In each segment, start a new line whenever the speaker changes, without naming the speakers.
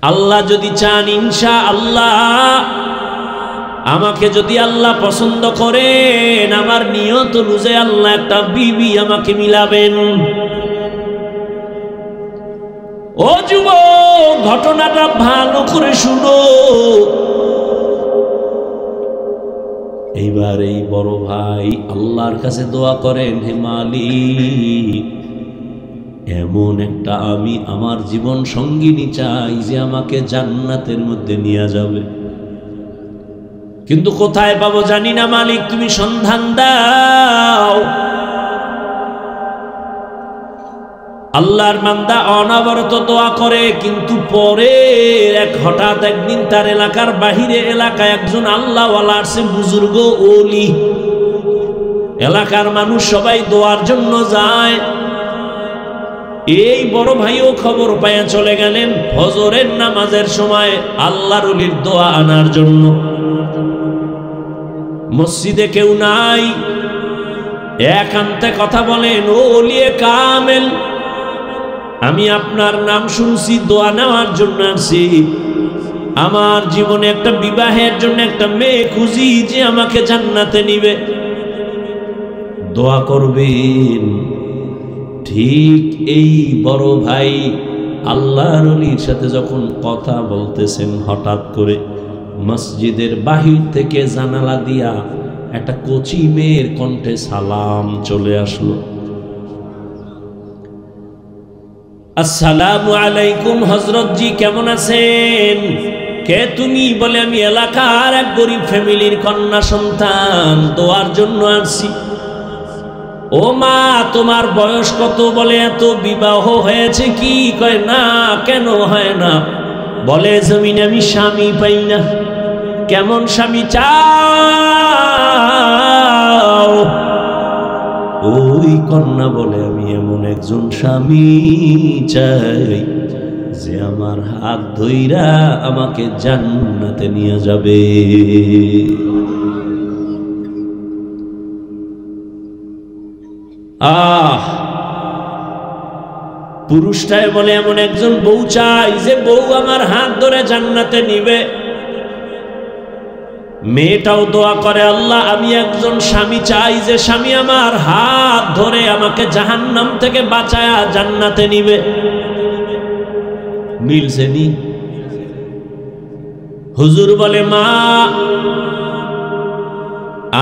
আল্লাহ যদি চান ইনশাআল্লাহ, আমাকে যদি আল্লাহ পছন্দ করেন, আমার নিয়ত অনুযায়ী আল্লাহ একটা বিবি আমাকে মিলাবেন। ও যুবক, ঘটনাটা ভালো করে শুনো। এইবার এই বড় ভাই আল্লাহর কাছে দোয়া করেন, হে মালিক, এমন একটা আমি আমার জীবন সঙ্গিনী চাই যে আমাকে জান্নাতের মধ্যে নিয়ে যাবে, কিন্তু কোথায় পাবো জানি না, মালিক তুমি সন্ধান দাও। আল্লাহর বান্দা অনবরত দোয়া করে, কিন্তু পরে হঠাৎ একদিন তার এলাকার বাহিরে এলাকায় একজন আল্লাহওয়ালা আসছে, বুজুর্গ ওলি। এলাকার মানুষ সবাই দোয়ার জন্য যায়। এই বড় ভাইও খবর পাইয়া চলে গেলেন ফজরের নামাজের সময় আল্লাহর ওলির দোয়া আনার জন্য। মসজিদে কেউ নাই, একান্তে কথা বলেন, ও ওলিয়ে কামেল, আমি আপনার নাম শুনছি, দোয়া নেওয়ার জন্য আসছি। আমার জীবনে একটা বিবাহের জন্য একটা মেয়ে খুঁজি যে আমাকে জান্নাতে নিবে, দোয়া করবেন। ঠিক এই বড় ভাই আল্লাহর ওলির সাথে যখন কথা বলতেছেন, হঠাৎ করে মসজিদের বাহির থেকে জানালা দিয়া একটা কচি মেয়ের কণ্ঠে সালাম চলে আসলো। আসসালামু আলাইকুম হযরত জি, কেমন আছেন? কে তুমি? বলে আমি এলাকার এক গরিব ফ্যামিলির কন্যা সন্তান, দোয়ার জন্য আসছি। ও মা, তোমার বয়স কত? বলে এত, বিবাহ হয়েছে কি? কয় না। কেন হয় না? বলে জমিনে আমি স্বামী পাই না। কেমন স্বামী চাও? ওই কন্যা বলে আমি এমন একজন স্বামী চাই যে আমার হাত ধইরা আমাকে জান্নাতে নিয়ে যাবে। পুরুষটাই বলে এমন একজন বউ চাই যে বউ আমার হাত ধরে জান্নাতে নিবে। মেয়েটাও দোয়া করে, আল্লাহ আমি একজন স্বামী চাই যে স্বামী আমার হাত ধরে আমাকে জাহান্নাম থেকে বাঁচায়া জান্নাতে নিবে। মিলছে নি? হুজুর বলে, মা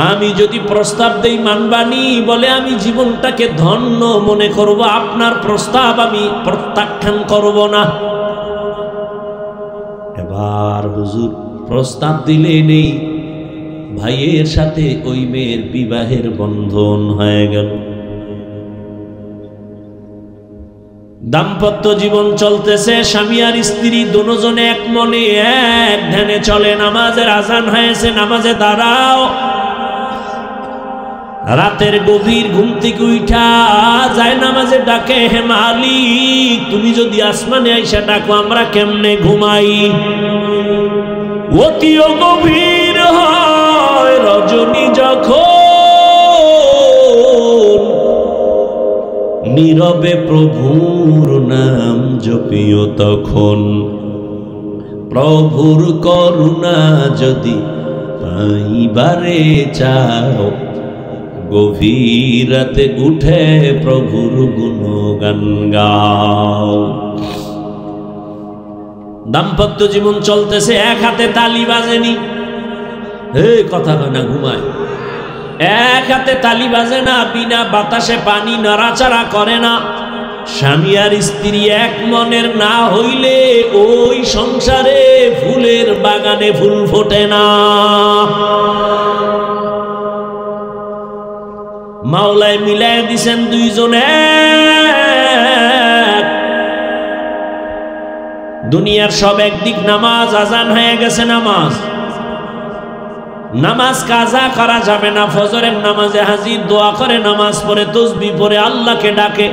আমি যদি প্রস্তাব দেই মানবানি? বলে আমি জীবনটাকে ধন্য মনে করব, আপনার প্রস্তাব আমি প্রত্যাখ্যান করব না। এবার হুজুর প্রস্তাব দিলে নেই, ভাইয়ের সাথে ওই মেয়ের বিবাহের বন্ধন হয়ে গেল। দাম্পত্য জীবন চলতেছে, স্বামী আর স্ত্রী দুজনে এক মনে এক ধ্যানে চলে। নামাজের আজান হয়েছে, নামাজে দাঁড়াও। রাতের গভীর ঘুম থেকে উঠা যায় নামাজে ডাকে, হে মালিক তুমি যদি আসমানে আইসা ডাকো আমরা কেমনে ঘুমাই? অতিও গভীর হয় রজনী যখন, নীরবে প্রভুর নাম জপিও তখন। প্রভুর করুণা যদি পাইবারে চাও, গভীর রাতে উঠে প্রভুর গুণগান গাও। দাম্পত্য জীবন চলতেছে, এক হাতে তালি বাজেনি, কথা হয় না, ঘুমায়। এক হাতে তালি বাজে না, বিনা বাতাসে পানি নড়াচড়া করে না। স্বামী আর স্ত্রী এক মনের না হইলে ওই সংসারে ফুলের বাগানে ফুল ফোটে না। মাওলায় মিলাই দিছেন দুইজনে। দুনিয়ার সব একদিক, নামাজ আজান হয়ে গেছে, নামাজ কাজা করা যাবে না। ফজরের নামাজে হাজির, দোয়া করে, নামাজ পড়ে, তাসবিহ পড়ে আল্লাহকে ডাকে।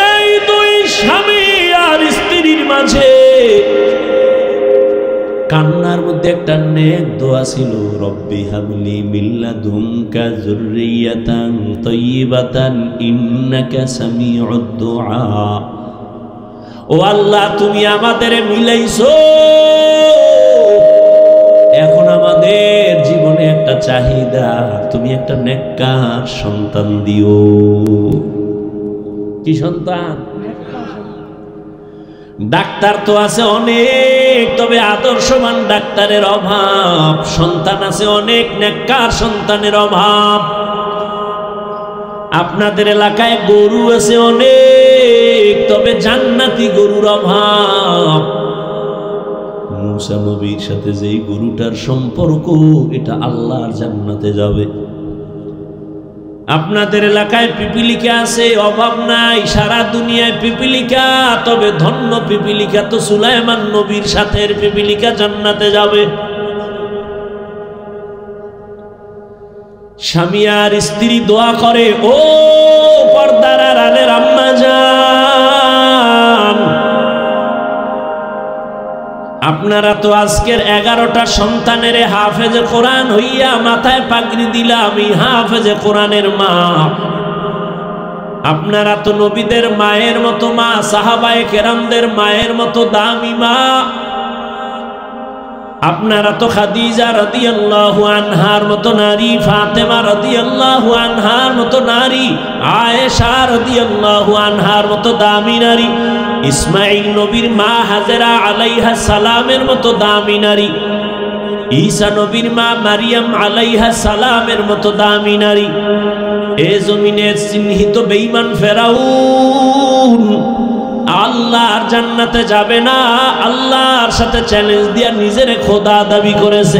এই দুই স্বামী আর স্ত্রীর মাঝে কান্নার মধ্যে একটা নেক দোয়া ছিল, রব্বি হাবলি মিন লাদুনকা যুররিয়াতান তাইয়্যিবাতান ইন্নাকা সামিউদ দুআ। ও আল্লাহ, তুমি আমাদের মিলাইছো, এখন আমাদের জীবনে একটা চাহিদা, তুমি একটা নেককার সন্তান দিও। কি সন্তান? ডাক্তার তো আছে অনেক, তবে আদর্শবান ডাক্তারের অভাব। সন্তান আছে অনেক, নেককার সন্তানের অভাব। আপনাদের এলাকায় গরু আছে অনেক, তবে জান্নাতি গরুর অভাব। মুসা নবীর সাথে যেই গরুটার সম্পর্ক, এটা আল্লাহর জান্নাতে যাবে। আপনাদের এলাকায় পিপিলিকা আছে, অভাব নাই, সারা দুনিয়ায় পিপিলিকা, তবে ধন্য পিপিলিকা তো সুলাইমান নবীর সাথে পিপিলিকা জান্নাতে যাবে। স্বামী আর স্ত্রী দোয়া করে, ও পর্দার আড়ালের আম্মা জান, আপনারা তো আজকের 11টা সন্তানের হাফেজে কোরআন হইয়া মাথায় পাগড়ি দিলা, আমি হাফেজে কোরআনের মা। আপনারা তো নবীদের মায়ের মতো মা, সাহাবায়ে কেরামদের মায়ের মতো দামি মা। আপনারা তো খাদিজা রাদিয়াল্লাহু আনহার মতো নারী, ফাতেমা রাদিয়াল্লাহু আনহার মতো নারী, আয়েশা রাদিয়াল্লাহু আনহার মতো দামি নারী, ইসমাইল নবীর মা হাজেরা আলাইহা সালামের মতো দামি নারী, ঈসা নবীর মা মারিয়াম আলাইহা সালামের মতো দামি নারী। এ জমিনের চিহ্নিত বেঈমান ফেরাউন আল্লাহর জান্নাতে যাবে না, আল্লাহর সাথে চ্যালেঞ্জ দিয়া নিজের খোদা দাবি করেছে।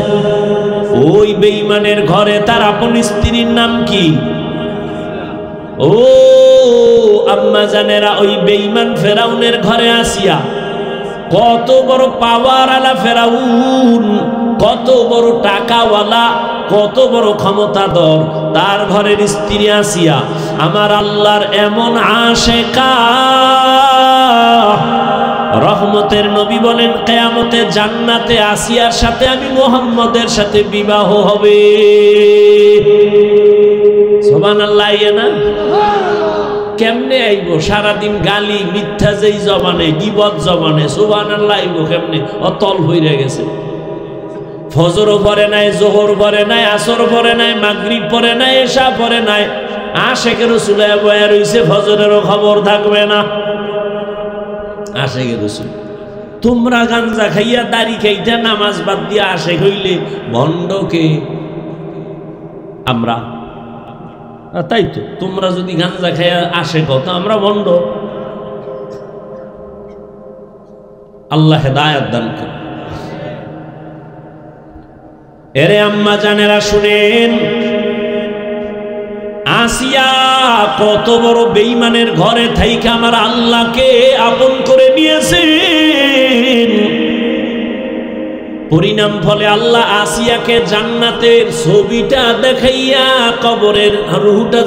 ওই বেঈমানের ঘরে তার আপন স্ত্রীর নাম কি? ও আম্মা জানেরা, ওই বেঈমান ফেরাউনের ঘরে আসিয়া, কত বড় পাওয়ার আলা ফেরাউন, কত বড় টাকাওয়ালা, কত বড় ক্ষমতাধর, তার ঘরের স্ত্রী আসিয়া আমার আল্লাহর এমন আশেকা। রহমতের নবী বলেন, কিয়ামতে জান্নাতে আসিয়ার সাথে আমি মুহাম্মদের সাথে বিবাহ হবে। সুবহানাল্লাহ। না কেমনে আইব? সারাদিন গালি মিথ্যা যেই জবানে, গীবত জবানে, সুবহানাল্লাহ আইব কেমনে? অতল হইয়া গেছে। ফজরও পড়ে নাই, জোহর পড়ে নাই, আসর পড়ে নাই, মাগরিব পড়ে নাই, এশা পড়ে নাই, আশেকে রাসূল বয়া রইছে, ফজরেরও খবর থাকবে না। আশেকে রাসূল, তোমরা গাঞ্জা খাইয়া দাড়ি খাইটা নামাজ বাদ দিয়া আশেক হইলে ভণ্ডকে আমরা। তাই তো, তোমরা যদি গাঞ্জা খাইয়া আশেক হও তো আমরা ভণ্ড। আল্লাহ হেদায়েত দান করে। এরে আম্মা জানেরা শুনেন, আসিয়া কত বড় বেঈমানের ঘরে থাইকা আমার আল্লাহকে আপন করে নিয়েছেন। পরিণাম ফলে আল্লাহ আসিয়াকে জান্নাতের ছবিটা দেখাইয়া কবরের রূহটা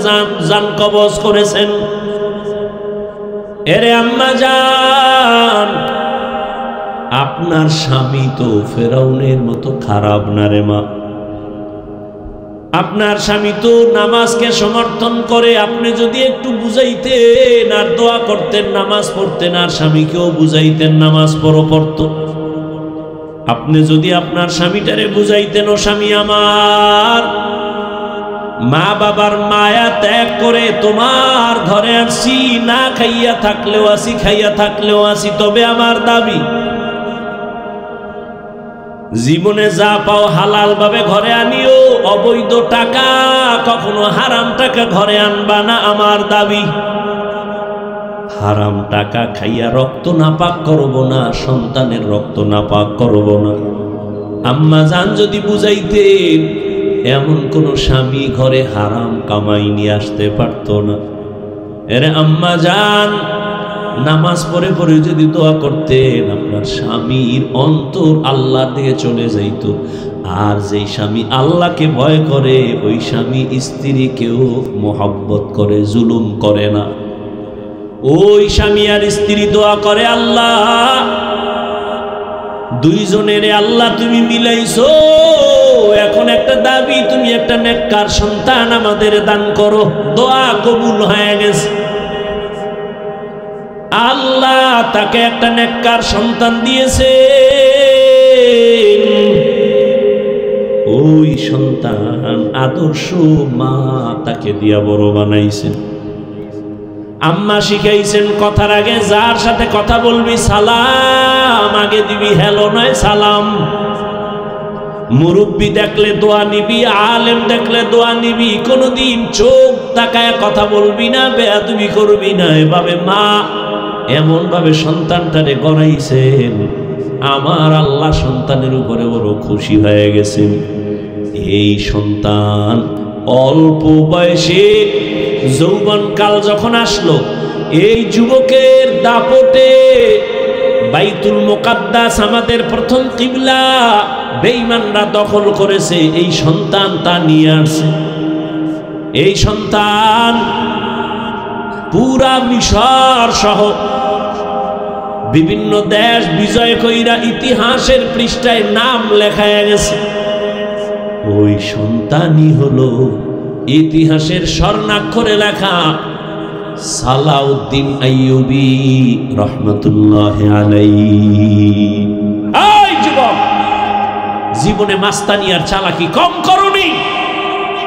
জান কবজ করেছেন। এরে আম্মা জান, আপনার স্বামী তো ফেরাউনের মতো খারাপ না রে মা। আপনার স্বামী তো নামাজকে সমর্থন করে। আপনি যদি একটু বুঝাইতেন আর দোয়া করতেন, নামাজ পড়তেন, আর স্বামীকেও বুঝাইতেন নামাজ পড়তো। আপনি যদি আপনার স্বামীটারে বুঝাইতেন, ও স্বামী আমার, মা বাবার মায়া ত্যাগ করে তোমার ঘরে আসি, না খাইয়া থাকলেও আসি, খাইয়া থাকলেও আসি, তবে আমার দাবি জীবনে যা পাও হালাল ভাবে ঘরে আনিও, অবৈধ টাকা, কখনো হারাম টাকা ঘরে আনবা না, আমার দাবি। হারাম টাকা খাইয়া রক্ত নাপাক করব না, সন্তানের রক্ত নাপাক করব না। আম্মা জান যদি বুঝাইতেন, এমন কোন স্বামী ঘরে হারাম কামাই নিয়ে আসতে পারত না। এরে আম্মা জান, নামাজ পড়ে পড়ে যদি দোয়া করতেন, আপনার স্বামীর অন্তর আল্লাহর দিকে চলে যাইত। আর যেই স্বামী আল্লাহকে ভয় করে, ওই স্বামী স্ত্রীকেও মোহাব্বত করে, জুলুম করে না। ওই স্বামী আর স্ত্রী দোয়া করে, আল্লাহ দুইজনের আল্লাহ তুমি মিলাইছো, এখন একটা দাবি, তুমি একটা নেককার সন্তান আমাদের দান করো। দোয়া কবুল হয়ে গেছে। আল্লাহ তাকে একটা নেককার সন্তান দিয়েছে। ওই সন্তান আদর্শ মা তাকে দিয়া বড় বানাইছেন। আম্মা শিখাইছেন কথার আগে যার সাথে কথা বলবি সালাম আগে দিবি, হ্যালো নয় সালাম। মুরব্বী দেখলে দোয়া নিবি, আলেম দেখলে দোয়া নিবি, কোনোদিন চোখ তাকায় কথা বলবি না, বেয়াদবি করবি না। এভাবে মা এমন ভাবে সন্তানটারে গড়াইছেন, আমার আল্লাহ সন্তানের উপরে বড় খুশি হয়ে গেছেন। এই সন্তান অল্প বয়সে যৌবনকাল যখন আসলো, এই যুবকের দাপটে বাইতুল মুকাদ্দাস আমাদের প্রথম কিবলা বেঈমানরা দখল করেছে। এই সন্তান তা নিয়ে আসছে। এই সন্তান পুরা মিশর সহ বিভিন্ন দেশ বিজয় কইরা ইতিহাসের পৃষ্ঠায় নাম লেখায় গেছে। ওই সন্তানই হলো ইতিহাসের স্বর্ণাক্ষরে লেখা সালাউদ্দিন আইয়ুবী রহমাতুল্লাহ আলাইহি। এই যুবক, জীবনে মাস্তানি আর চালাকি কম করনি,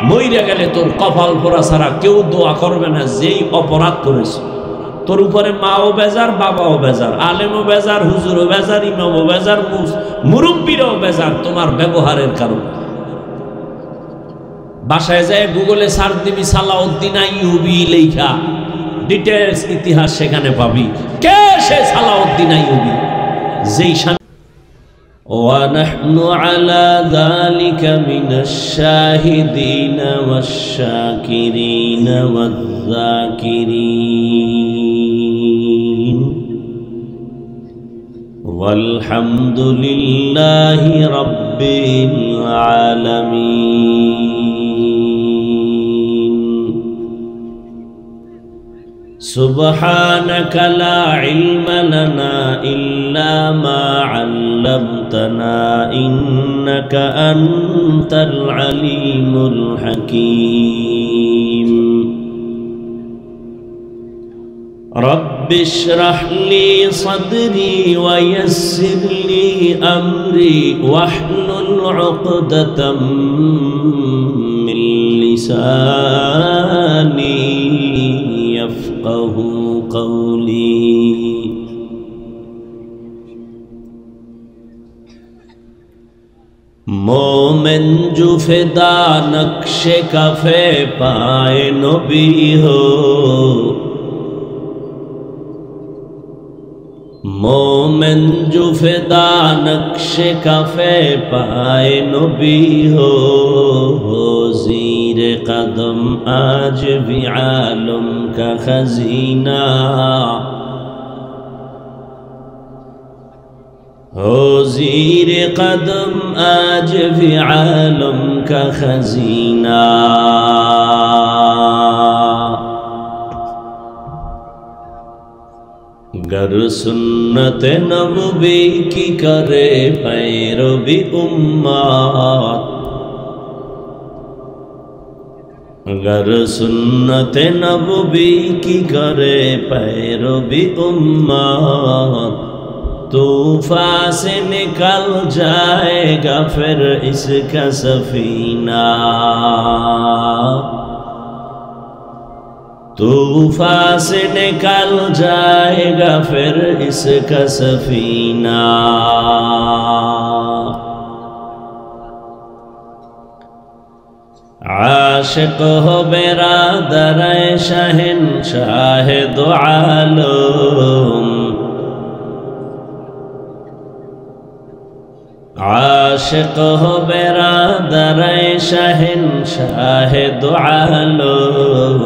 মইরা গেলে তোর কপাল পোড়া ছাড়া কেউ দোয়া করবে না। যেই অপরাধ করেছে তোর উপরে মাও বেজার, বাবাও বেজার, আলেমও বেজার, হুজুরও বেজার, ইমামও বেজার, মুরব্বীরাও বেজার তোমার ব্যবহারের কারণে। বাসায় যায় গুগলে সার্চ দিবি সালাউদ্দিন আইয়ুবী লেখা, ডিটেলস ইতিহাস সেখানে পাবি। কে সে সালাউদ্দিন আইয়ুবী? যেই ونحن على ذلك من الشاهدين والشاكرين والذاكرين والحمد لله رب العالمين سبحانك لا علم لنا إلا ما علمتنا إنك أنت العليم الحكيم رب اشرح لي صدري ويسر لي أمري واحلل عقدة من لساني يفقه قولي मोमिन जो फिदा नक्शे कफे पाए नबी हो, मोमिन जो फिदा नक्शे कफे पाए नबी हो, ज़ीर कदम आज भी आलम का खजीना हो, ज़ीर कदम आज भी आलम का खजीना। गर सुन्नत नबवी की करे पैरवी उम्मत, गर सुन्नत नबवी की करे पैरवी उम्मत, तूफान से निकल जाएगा फिर इसका सफीना, तूफान से निकल जाएगा फिर इसका सफीना। आशिक हो बिरादर शहंशाह दो आलम, आशिक हो बिरादर शहंशाह दो आलम,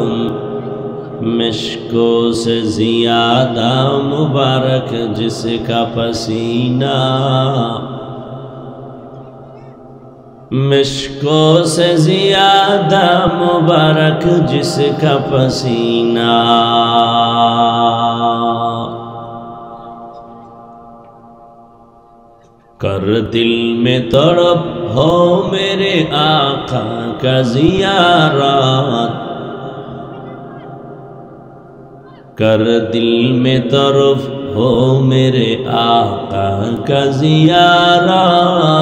मिश्को से ज़ियादा मुबारक जिसका पसीना, मिश्को से ज़ियादा मुबारक जिसका पसीना। कर दिल में तड़प हो मेरे आका का ज़ियारत, कर दिल में तड़प हो मेरे आका का ज़ियारत।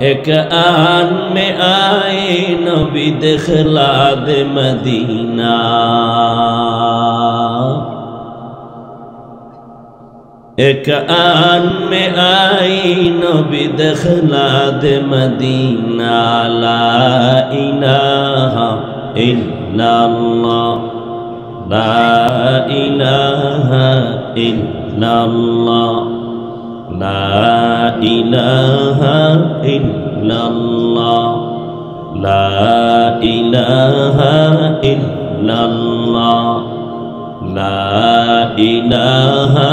एक आन में आए नबी दिखला दे मदीना, एक आन में आई नबी दिखला दे मदीना। ला इलाहा इल्लल्लाह, ला इलाहा इल्लल्लाह, ला इलाहा इल्लल्लाह, ला इलाहा इल्लल्लाह, ला इलाहा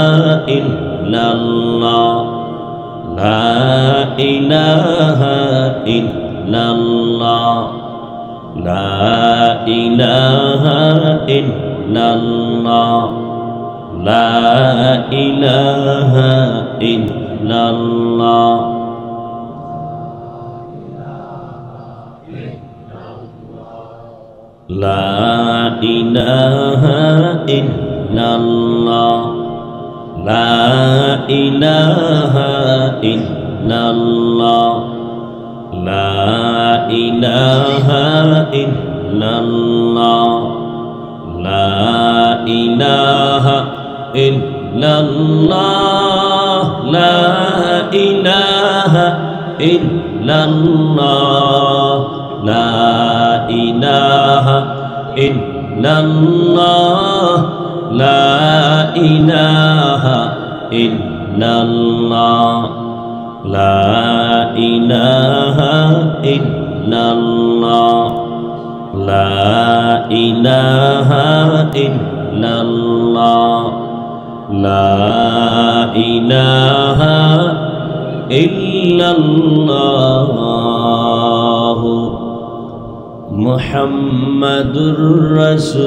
इल्लल्लाह, ला इलाहा इल्लल्लाह, ला इलाहा इल्लल्लाह, ला इलाहा इल्लल्लाह। ला इलाहा इल्लल्लाह, ला इलाहा इल्लल्लाह, ला इलाहा इल्लल्लाह, ला इलाहा इल्लल्लाह, ला इलाहा इल्लल्लाह, ला इलाहा इल्लल्लाह, ला इलाहा इल्लल्लाह, ला इलाहा इल्लल्लाह, ला इलाहा इल्लल्लाह, ला इलाहा इल्लल्लाह मुहम्मदुर रसूलुल्लाह।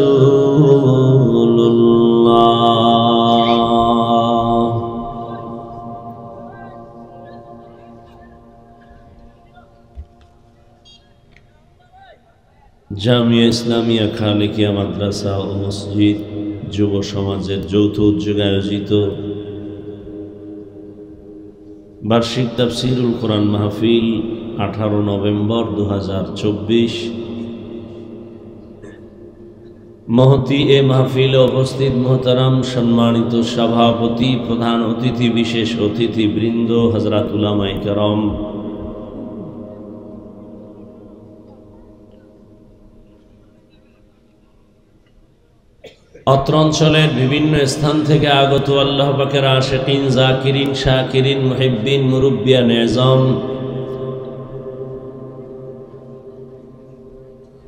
জামিয়া ইসলামিয়া খালেকিয়া মাদ্রাসা ও মসজিদ যুব সমাজের যৌথ উদ্যোগে আয়োজিত বার্ষিক তাফসীরুল কোরআন মাহফিল 18 নভেম্বর 2024। মহতি এ মাহফিলে উপস্থিত মোহতারাম সম্মানিত সভাপতি, প্রধান অতিথি, বিশেষ অতিথি বৃন্দ, হযরত উলামায়ে কেরাম, অত্র অঞ্চলের বিভিন্ন স্থান থেকে আগত আল্লাহ পাকের আশিকিন, জাকিরিন, শাকিরিন, মুহিব্বিন, মুরব্বিয়ান এজম,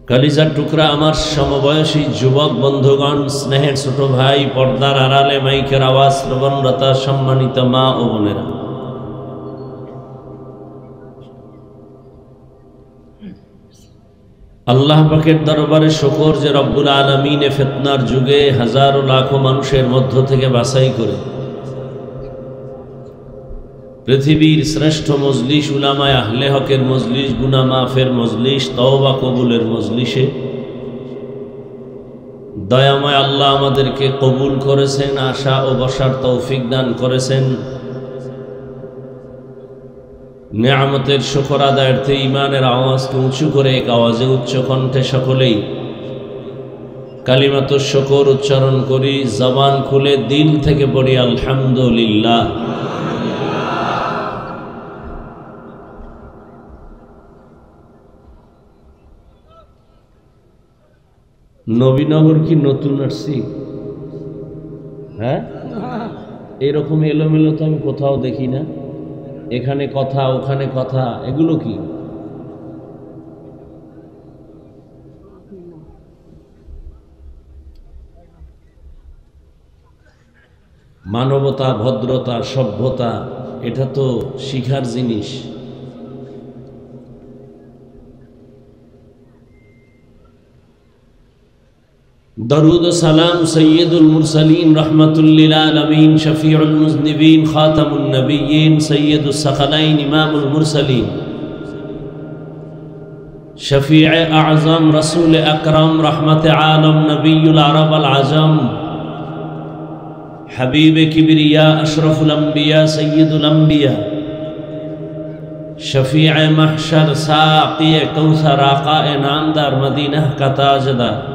কালিজার টুকরা আমার সমবয়সী যুবক বন্ধুগণ, স্নেহের ছোট ভাই, পর্দার আড়ালে মাইকের আওয়াজ শ্রবণরতা সম্মানিত মা ও বোনেরা, আল্লাহ পাকের দরবারে শুকর যে রব্বুল আলামিন ফিতনার যুগে হাজারো লাখো মানুষের মধ্য থেকে বাছাই করে পৃথিবীর শ্রেষ্ঠ মজলিস, উলামায়ে আহলে হকের মজলিস, গুনাহ মাফের মজলিস, তওবা কবুলের মজলিসে দয়াময় আল্লাহ আমাদেরকে কবুল করেছেন, আশা ও বসার তৌফিক দান করেছেন। নেয়ামতের শুকর আদায়ার্থে ঈমানের আওয়াজকে উঁচু করে এক আওয়াজে উচ্চ কণ্ঠে সকলেই কালিমাতুশ শুকর উচ্চারণ করি, জবান খুলে দিল থেকে পড়ি আলহামদুলিল্লাহ। নবীনগর কি নতুন আসছি? হ্যাঁ, এরকম এলোমেলো তো আমি কোথাও দেখি না। এখানে কথা, ওখানে কথা, এগুলো কি? মানবতা, ভদ্রতা, সভ্যতা, এটা তো শিখার জিনিস। दरूद सलाम सैयदुल मुरसलीन रहमतुल लिल आलमीन शफीउल मुज़निबीन खातमुन नबिय्यीन सैयदुस सकलैन इमामुल मुरसलीन शफीअ आज़म रसूल अकरम रहमत आलम नबीयुल अरब अल आज़म हबीब किबरिया अशरफुल अंबिया सैयदुल अंबिया शफीअ महशर साक़ी कौसर आक़ाए नामदार मदीना का ताजदार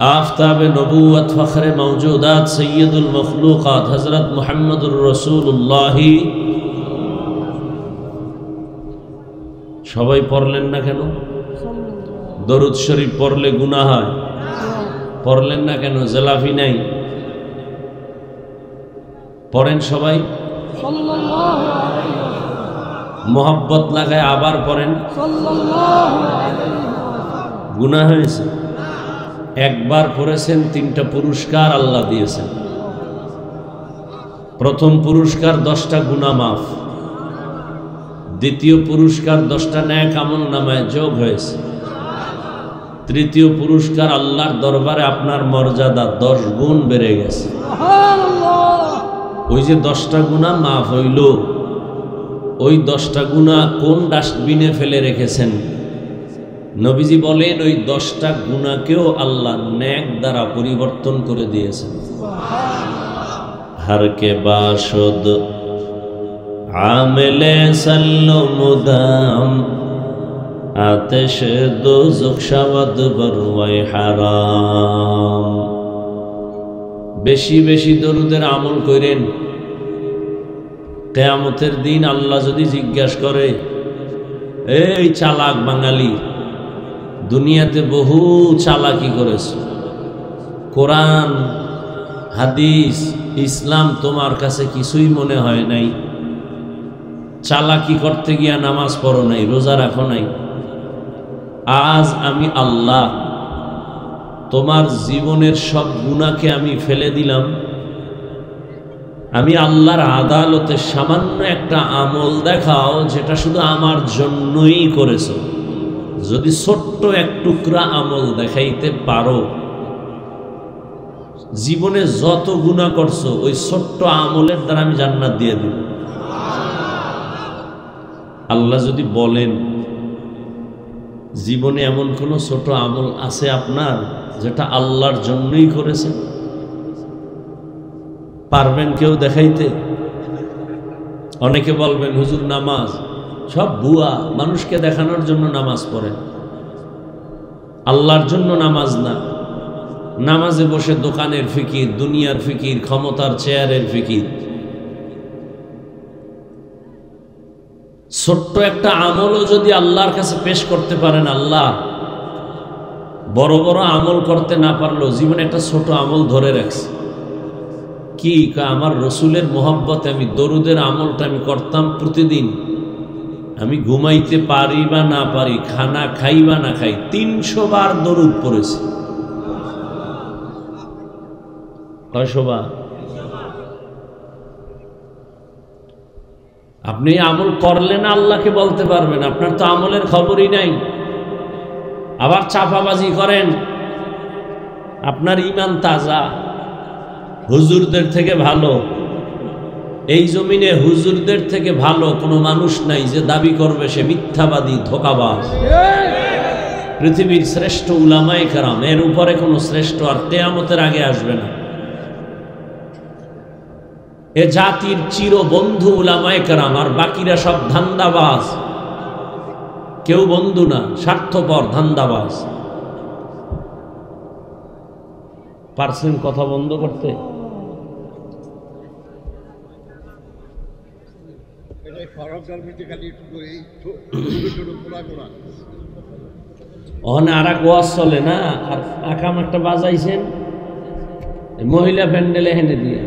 आफ़ताब नबूवत फ़ख्र मौजूदात सैयदुल मखलूक़ात हज़रत मुहम्मदुर रसूलुल्लाह। सबाई पढ़लेन ना केन? दरूद शरीफ पढ़ले गुनाह हय, पढ़लेन ना केन? जलाफी नहीं पढ़ेन सबाई मोहब्बत लागाय आबार पढ़ेन गुनाह हयेछे। একবার পড়েছেন তিনটা পুরস্কার আল্লাহ দিয়েছেন। প্রথম পুরস্কার 10টা গুনাহ মাফ, দ্বিতীয় পুরস্কার 10টা নেক আমল নামায় যোগ হয়েছে, তৃতীয় পুরস্কার আল্লাহর দরবারে আপনার মর্যাদা 10 গুণ বেড়ে গেছে। ওই যে 10টা গুনাহ মাফ হইল, ওই 10টা গুনাহ কোন ডাস্টবিনে ফেলে রেখেছেন? নবীজি বলেন ওই 10টা গুনাহকেও আল্লাহ নেক দ্বারা পরিবর্তন করে দিয়েছেন। हर के बाशुद आमिले सल्लो मुदाम आतिश दोज़ख शवद बरवाय हाराम। बेशी बेशी दरूদের আমল করেন, কিয়ামতের দিন আল্লাহ যদি জিজ্ঞাসা করে, এই চালাক বাঙালি, দুনিয়াতে বহু চালাকি করেছো, কোরআন হাদিস ইসলাম তোমার কাছে কিছুই মনে হয় নাই, চালাকি করতে গিয়া নামাজ পড়ো নাই, রোজা রাখো নাই, আজ আমি আল্লাহ তোমার জীবনের সব গুনাহকে আমি ফেলে দিলাম, আমি আল্লাহর আদালতে সামান্য একটা আমল দেখাও যেটা শুধু আমার জন্যই করেছো। যদি ছোট্ট এক টুকরা আমল দেখাইতে পারো, জীবনে যত গুনাহ করছো ওই ছোট্ট আমলের দ্বারা আমি জান্নাত দিয়ে দিব। আল্লাহ যদি বলেন জীবনে এমন কোন ছোট আমল আছে আপনার যেটা আল্লাহর জন্যই করেছেন, পারবেন কেউ দেখাইতে? অনেকে বলবেন হুজুর নামাজ সব ভুয়া, মানুষকে দেখানোর জন্য নামাজ পড়েন, আল্লাহর জন্য নামাজ না। নামাজে বসে দোকানের ফিকির, দুনিয়ার ফিকির, ক্ষমতার চেয়ারের ফিকির। ছোট্ট একটা আমলও যদি আল্লাহর কাছে পেশ করতে পারেন, আল্লাহ বড় বড় আমল করতে না পারলেও জীবনে একটা ছোট আমল ধরে রাখছে। কি? আমার রসুলের মোহব্বতে আমি দরুদের আমলটা আমি করতাম প্রতিদিন, আমি ঘুমাইতে পারি বা না পারি, খানা খাই বা না খাই, 300 বার দরুদ পড়েছি। কয়শো বার? আপনি আমল করলেন আল্লাহকে বলতে পারবেন, আপনার তো আমলের খবরই নাই। আবার চাপাবাজি করেন, আপনার ঈমান তাজা, হুজুরদের থেকে ভালো। এই জমিনে হুজুরদের থেকে ভালো কোনো মানুষ নাই যে দাবি করবে সে মিথ্যাবাদী, ধোঁকাবাজ। পৃথিবীর শ্রেষ্ঠ উলামায়ে কেরাম, এর উপরে কোনো শ্রেষ্ঠ আর কিয়ামতের আগে আসবে না। এ জাতির চির বন্ধু উলামায়ে কেরাম, আর বাকিরা সব ধান্দাবাজ। কেউ বন্ধু না, স্বার্থপর, ধান্দাবাজ। পারছেন কথা বন্ধ করতে? আর এক ওয়াজ চলে না, আর আকাম একটা বাজাইছেন মহিলা প্যান্ডেলে হেনে দিয়ে,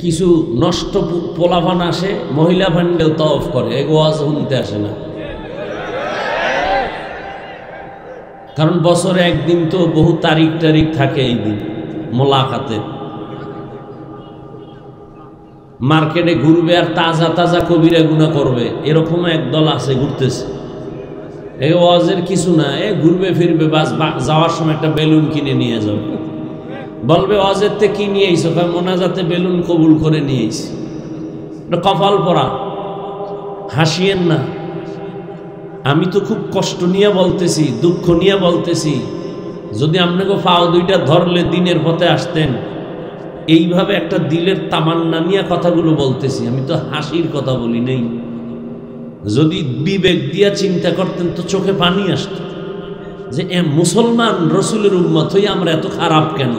কিছু নষ্ট পোলাপান আসে, মহিলা প্যান্ডেল তওয়াফ করে, এই ওয়াজ শুনতে আসে না। কারণ বছরে একদিন তো বহু তারিখ থাকে, এই দিন মোলাকাতে মার্কেটে ঘুরবে আর তাজা তাজা কবিরা গুনাহ করবে, এরকম একদল আছে ঘুরতেছে। এই ওয়াজের কিছু না, ঘুরবে ফিরবে, বাস যাওয়ার সময় একটা বেলুন কিনে নিয়ে যাবে। বলবে ওয়াজের থেকে কি নিয়ে আইছো? মোনাজাতে বেলুন কবুল করে নিয়ে আইছি। কপাল পরা, হাসিয়েন না। আমি তো খুব কষ্ট নিয়ে বলতেছি, দুঃখ নিয়ে বলতেছি। যদি আপনাকে পাও দুইটা ধরলে দিনের পথে আসতেন। এইভাবে একটা দিলের তামান্না নিয়ে কথাগুলো বলতেছি, আমি তো হাসির কথা বলি নাই। যদি বিবেক দিয়া চিন্তা করতেন তো চোখে পানি আসত যে মুসলমান রসুলের উম্মত হই আমরা এত খারাপ কেন?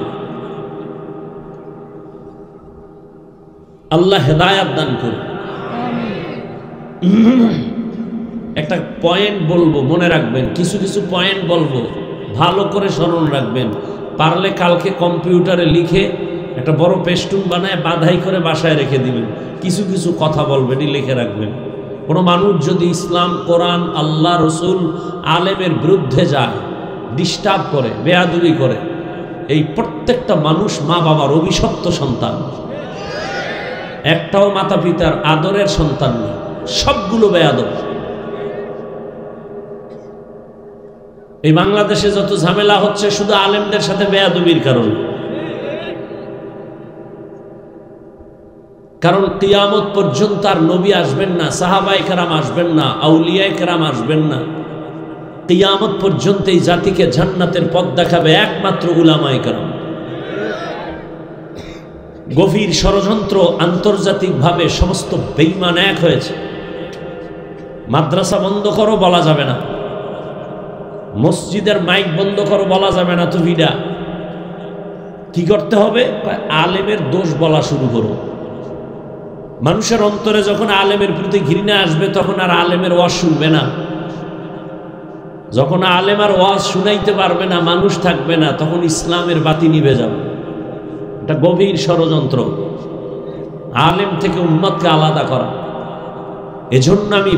আল্লাহ হেদায়াত দান করুন। একটা পয়েন্ট বলবো, মনে রাখবেন, কিছু কিছু পয়েন্ট বলবো, ভালো করে স্মরণ রাখবেন। পারলে কালকে কম্পিউটারে লিখে একটা বড় পেস্টুন বানায় বাধাই করে বাসায় রেখে দিবেন। কিছু কিছু কথা বলবেন, লিখে রাখবেন। কোনো মানুষ যদি ইসলাম, কোরআন, আল্লাহ, রসুল, আলেমের বিরুদ্ধে যায়, ডিস্টার্ব করে, বেয়াদবি করে, এই প্রত্যেকটা মানুষ মা বাবার অভিশপ্ত সন্তান। একটাও মাতা পিতার আদরের সন্তান না, সবগুলো বেয়াদব। এই বাংলাদেশে যত ঝামেলা হচ্ছে শুধু আলেমদের সাথে বেয়াদবির কারণে। কারণ কিয়ামত পর্যন্ত আর নবী আসবেন না, সাহাবায়ে কেরাম আসবেন না, আউলিয়ায়ে কেরাম আসবেন না। কিয়ামত পর্যন্ত এই জাতিকে জান্নাতের পথ দেখাবে একমাত্র উলামায়ে কেরাম। গভীর ষড়যন্ত্র, আন্তর্জাতিকভাবে সমস্ত বেঈমান এক হয়েছে। মাদ্রাসা বন্ধ করো বলা যাবে না, মসজিদের মাইক বন্ধ করো বলা যাবে না। তো ভিডা কি করতে হবে? আলেমের দোষ বলা শুরু করো। মানুষের অন্তরে যখন আলেমের প্রতি ঘৃণা আসবে তখন আর আলেমের ওয়াজ শুনবে না। যখন আলেম আর ওয়াজ শুনাইতে পারবে না, মানুষ থাকবে না, তখন ইসলামের বাতি নিভে যাবে। এটা গভীর ষড়যন্ত্র, আলেম থেকে উম্মতকে আলাদা করা। এজন্য আমি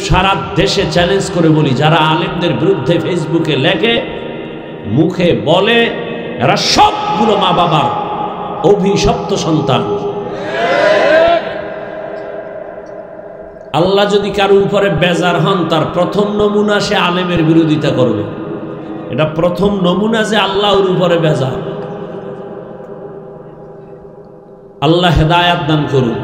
সারা দেশে চ্যালেঞ্জ করে বলি, যারা আলেমদের বিরুদ্ধে ফেসবুকে লেখে, মুখে বলে, এরা সবগুলো মা বাবার অভিশপ্ত সন্তান। আল্লাহ যদি কারো উপরে বেজার হন, তার প্রথম নমুনা সে আলেমের বিরোধিতা করবে। এটা প্রথম নমুনা যে আল্লাহর উপরে বেজার। আল্লাহ হেদায়াত দান করুন।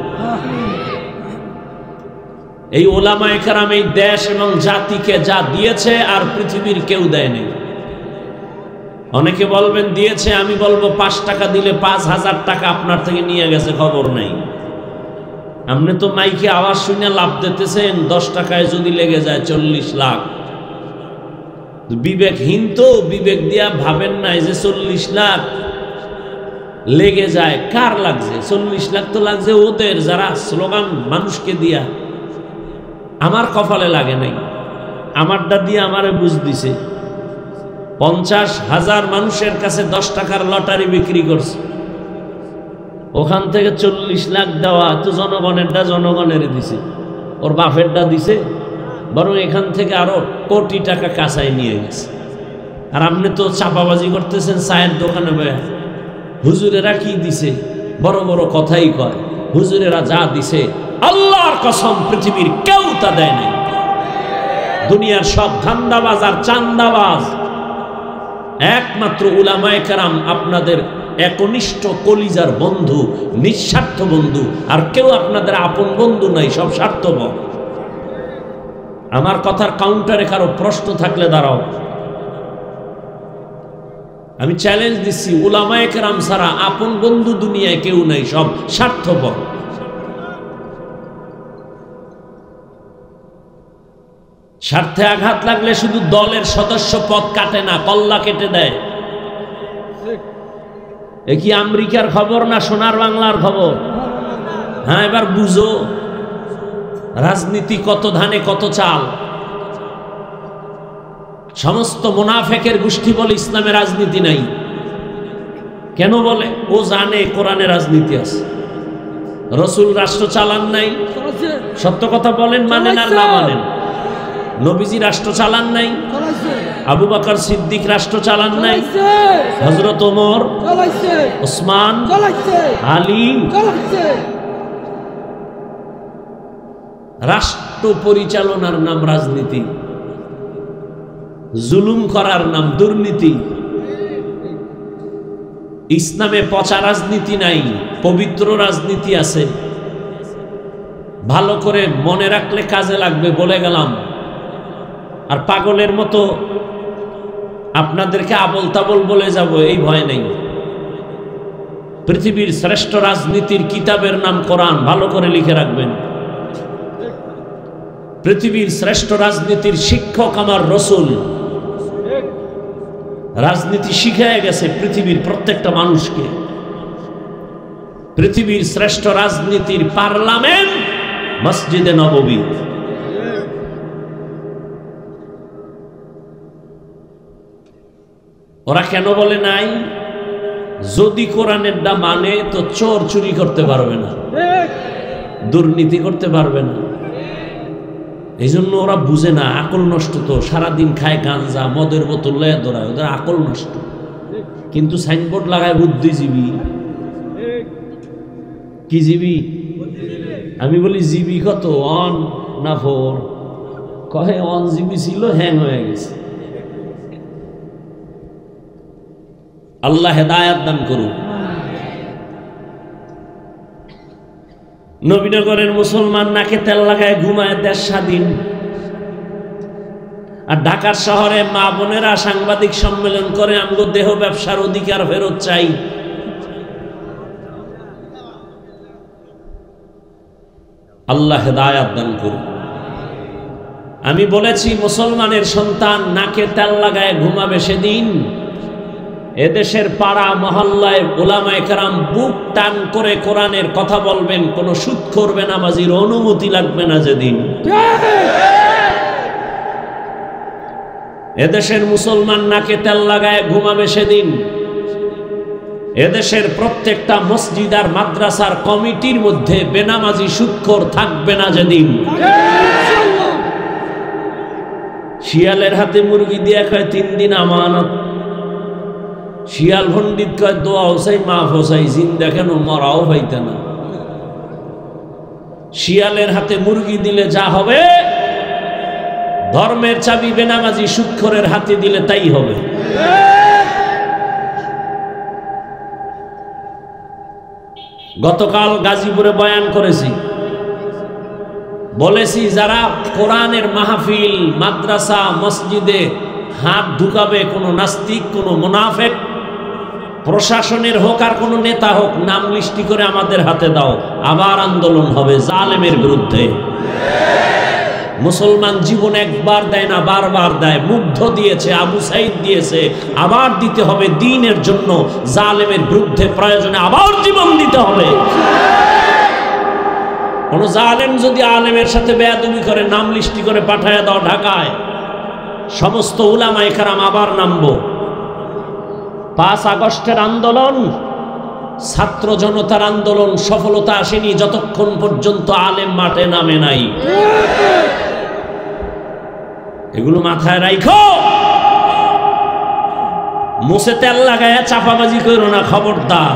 এই ওলামায়ে কেরাম এই দেশ এবং জাতিকে যা দিয়েছে আর পৃথিবীর কেউ দেয়নি। অনেকে বলবেন দিয়েছে, আমি বলবো 5 টাকা দিলে 5000 টাকা আপনার থেকে নিয়ে গেছে, খবর নাই। আপনি তো মাইকে আওয়াজ শুনে লাভ দিতেছেন, 10 টাকায় যদি লেগে যায় 40 লাখ। বিবেকহীন তো, বিবেক দিয়া ভাবেন নাই যে 40 লাখ লেগে যায়। কার লাগছে 40 লাখ? তো লাগছে ওদের, যারা স্লোগান মানুষকে দিয়া। আমার কপালে লাগে নাই, আমারটা দিয়ে আমারে বুঝ দিছে। 50,000 মানুষের কাছে 10 টাকার লটারি বিক্রি করছে, ওখান থেকে 40 লাখ দেওয়া তো জনগণেরটা জনগণের দিছে, ওর বাপেরটা দিছে, বরং এখান থেকে আরো কোটি টাকা কাঁচাই নিয়ে গেছে। আর আপনি তো চাপাবাজি করতেছেন চায়ের দোকানে বয়া। হুজুরেরা কি দিছে? বড় বড় কথাই কয়। হুজুরেরা যা দিছে আল্লাহর কসম পৃথিবীর কেউ তা দেয় নাই। দুনিয়ার সব ধান্দাবাজ আর চান্দাবাজ, একমাত্র উলামায়ে কেরাম আপনাদের একনিষ্ঠ কলিজার বন্ধু, নিঃস্বার্থ বন্ধু। আর কেউ আপনাদের আপন বন্ধু নাই, সব স্বার্থপর। আমার কথার কাউন্টারে কারো প্রশ্ন থাকলে দাঁড়াও। আমি চ্যালেঞ্জ দিচ্ছি, উলামায়ে কেরাম ছাড়া আপন বন্ধু দুনিয়ায় কেউ নাই, সব স্বার্থপর। স্বার্থে আঘাত লাগলে শুধু দলের সদস্য পদ কাটে না, কল্লা কেটে দেয়। এ কি আমেরিকার খবর না সোনার বাংলার খবর? হ্যাঁ, এবার বুঝো রাজনীতি কত ধানে কত চাল। সমস্ত মুনাফেকের গোষ্ঠী বলে ইসলামে রাজনীতি নাই। কেন বলে? ও জানে কোরআনে রাজনীতি আছে। রসুল রাষ্ট্র চালান নাই, সত্য কথা বলেন, মানেন আর না মানেন। নবীজি রাষ্ট্র চালান নাই, আবু বকর সিদ্দিক রাষ্ট্র চালান নাই, হযরত ওমর, ওসমান, আলী। রাষ্ট্র পরিচালনার নাম রাজনীতি। জুলুম করার নাম দুর্নীতি। ইসলামে পচা রাজনীতি নাই, পবিত্র রাজনীতি আছে। ভালো করে মনে রাখলে কাজে লাগবে, বলে গেলাম। আর পাগলের মতো আপনাদেরকে আবল তাবল বলে যাব এই ভয় নেই। পৃথিবীর শ্রেষ্ঠ রাজনীতির কিতাবের নাম কোরআন, ভালো করে লিখে রাখবেন। পৃথিবীর শ্রেষ্ঠ রাজনীতির শিক্ষক আমার রসুল। রাজনীতি শিখায় গেছে পৃথিবীর প্রত্যেকটা মানুষকে। পৃথিবীর শ্রেষ্ঠ রাজনীতির পার্লামেন্ট মসজিদে নববী। ওরা কেন বলে নাই? যদি কোরআনের দা মানে তো চোর চুরি করতে পারবে না, দুর্নীতি করতে পারবে না। এই জন্য ওরা বুঝে না, আকল নষ্ট। তো সারাদিন খায় গাঞ্জা, মদের বোতল লয়ে দৌড়ায়, ওদের আকল নষ্ট। কিন্তু সাইনবোর্ড লাগায় বুদ্ধিজীবী। কি জীবী? আমি বলি জীবী কত, অন না ফোর? কহে অন জীবী ছিল, হ্যাং হয়ে গেছে। আল্লাহ হেদায়াত দান করুন। নবীনগরের মুসলমান নাকে তেল লাগায় ঘুমায়, দেশ স্বাধীন। আর ঢাকার শহরে মা বোনেরা সাংবাদিক সম্মেলন করে, আমগো দেহ ব্যবসার অধিকার ফেরত চাই। আল্লাহ হেদায়াত দান করুন। আমি বলেছি মুসলমানের সন্তান নাকে তেল লাগায় ঘুমাবে সেদিন এদেশের পাড়া মহল্লায় উলামায়ে কেরাম বুক টান করে কোরআনের কথা বলবেন, কোন সুদ করবে নামাজির অনুমতি লাগবে না যেদিন। এদেশের মুসলমান নাকে তেল লাগায় ঘুমাবে সেদিন এদেশের প্রত্যেকটা মসজিদ আর মাদ্রাসার কমিটির মধ্যে বেনামাজি সুদখোর থাকবে না যেদিন। শিয়ালের হাতে মুরগি দিয়ে কয় 3 দিন আমানত। শিয়াল পণ্ডিত কয় দোয়া হোসাই মাফ হোসাই, জিন্দা কেন মরাও হইতে না। শিয়ালের হাতে মুরগি দিলে যা হবে, ধর্মের চাবি বেনামাজি সুদখোরের হাতে দিলে তাই হবে। গতকাল গাজীপুরে বয়ান করেছি, বলেছি যারা কোরআনের মাহফিল মাদ্রাসা মসজিদে হাত ঢুকাবে, কোনো নাস্তিক কোনো মুনাফেক, প্রশাসনের হোক আর কোনো নেতা হোক, নাম লিস্টি করে আমাদের হাতে দাও, আবার আন্দোলন হবে জালেমের বিরুদ্ধে। মুসলমান জীবন একবার দেয় না, বারবার দেয়। মুগ্ধ দিয়েছে, আবু সাইদ দিয়েছে, আবার দিতে হবে দ্বীনের জন্য। জালেমের বিরুদ্ধে প্রয়োজনে আবার জীবন দিতে হবে। কোন জালেম যদি আলেমের সাথে বেয়াদবি করে, নাম লিস্টি করে পাঠায় দাও ঢাকায়, সমস্ত উলামায়ে কেরাম আবার নামবো। 5 আগস্টের আন্দোলন, ছাত্র জনতার আন্দোলন সফলতা আসেনি যতক্ষণ পর্যন্ত আলেম মাঠে নামে নাই। এগুলো মাথায় রাখো। মুছে তেল লাগায় চাপাবাজি করো না, খবরদার।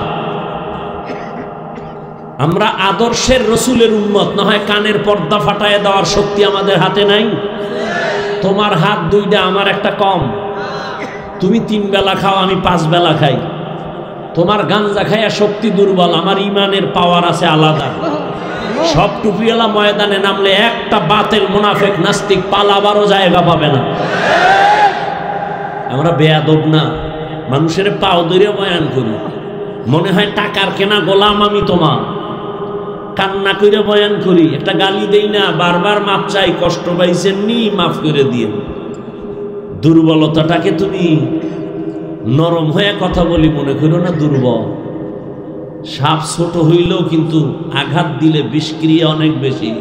আমরা আদর্শের রসুলের উম্মত, না হয় কানের পর্দা ফাটায় দেওয়ার শক্তি আমাদের হাতে নাই। তোমার হাত 2টা, আমার একটা কম। তুমি 3 বেলা খাও, আমি 5 বেলা খাই। তোমার গাঞ্জা খাইয়া শক্তি দুর্বল, আমার ইমানের পাওয়ার আছে আলাদা। সব টুপিওয়ালা ময়দানে নামলে একটা বাতেল মুনাফেক নাস্তিক পালাবারও জায়গা পাবে না। আমরা বেয়াদব না, মানুষের পাও ধরে বয়ান করি, মনে হয় টাকার কেনা গোলাম আমি তোমার। কান্না করে বয়ান করি, একটা গালি দেই না, বারবার মাপ চাই, কষ্ট পাইছেন নি মাফ করে দিয়ে। দুর্বলতাটাকে তুমি নরম হয়ে কথা বলি মনে করো না দুর্বল। সাপ ছোট হইলেও কিন্তু আঘাত দিলে বিষক্রিয়া অনেক বেশি।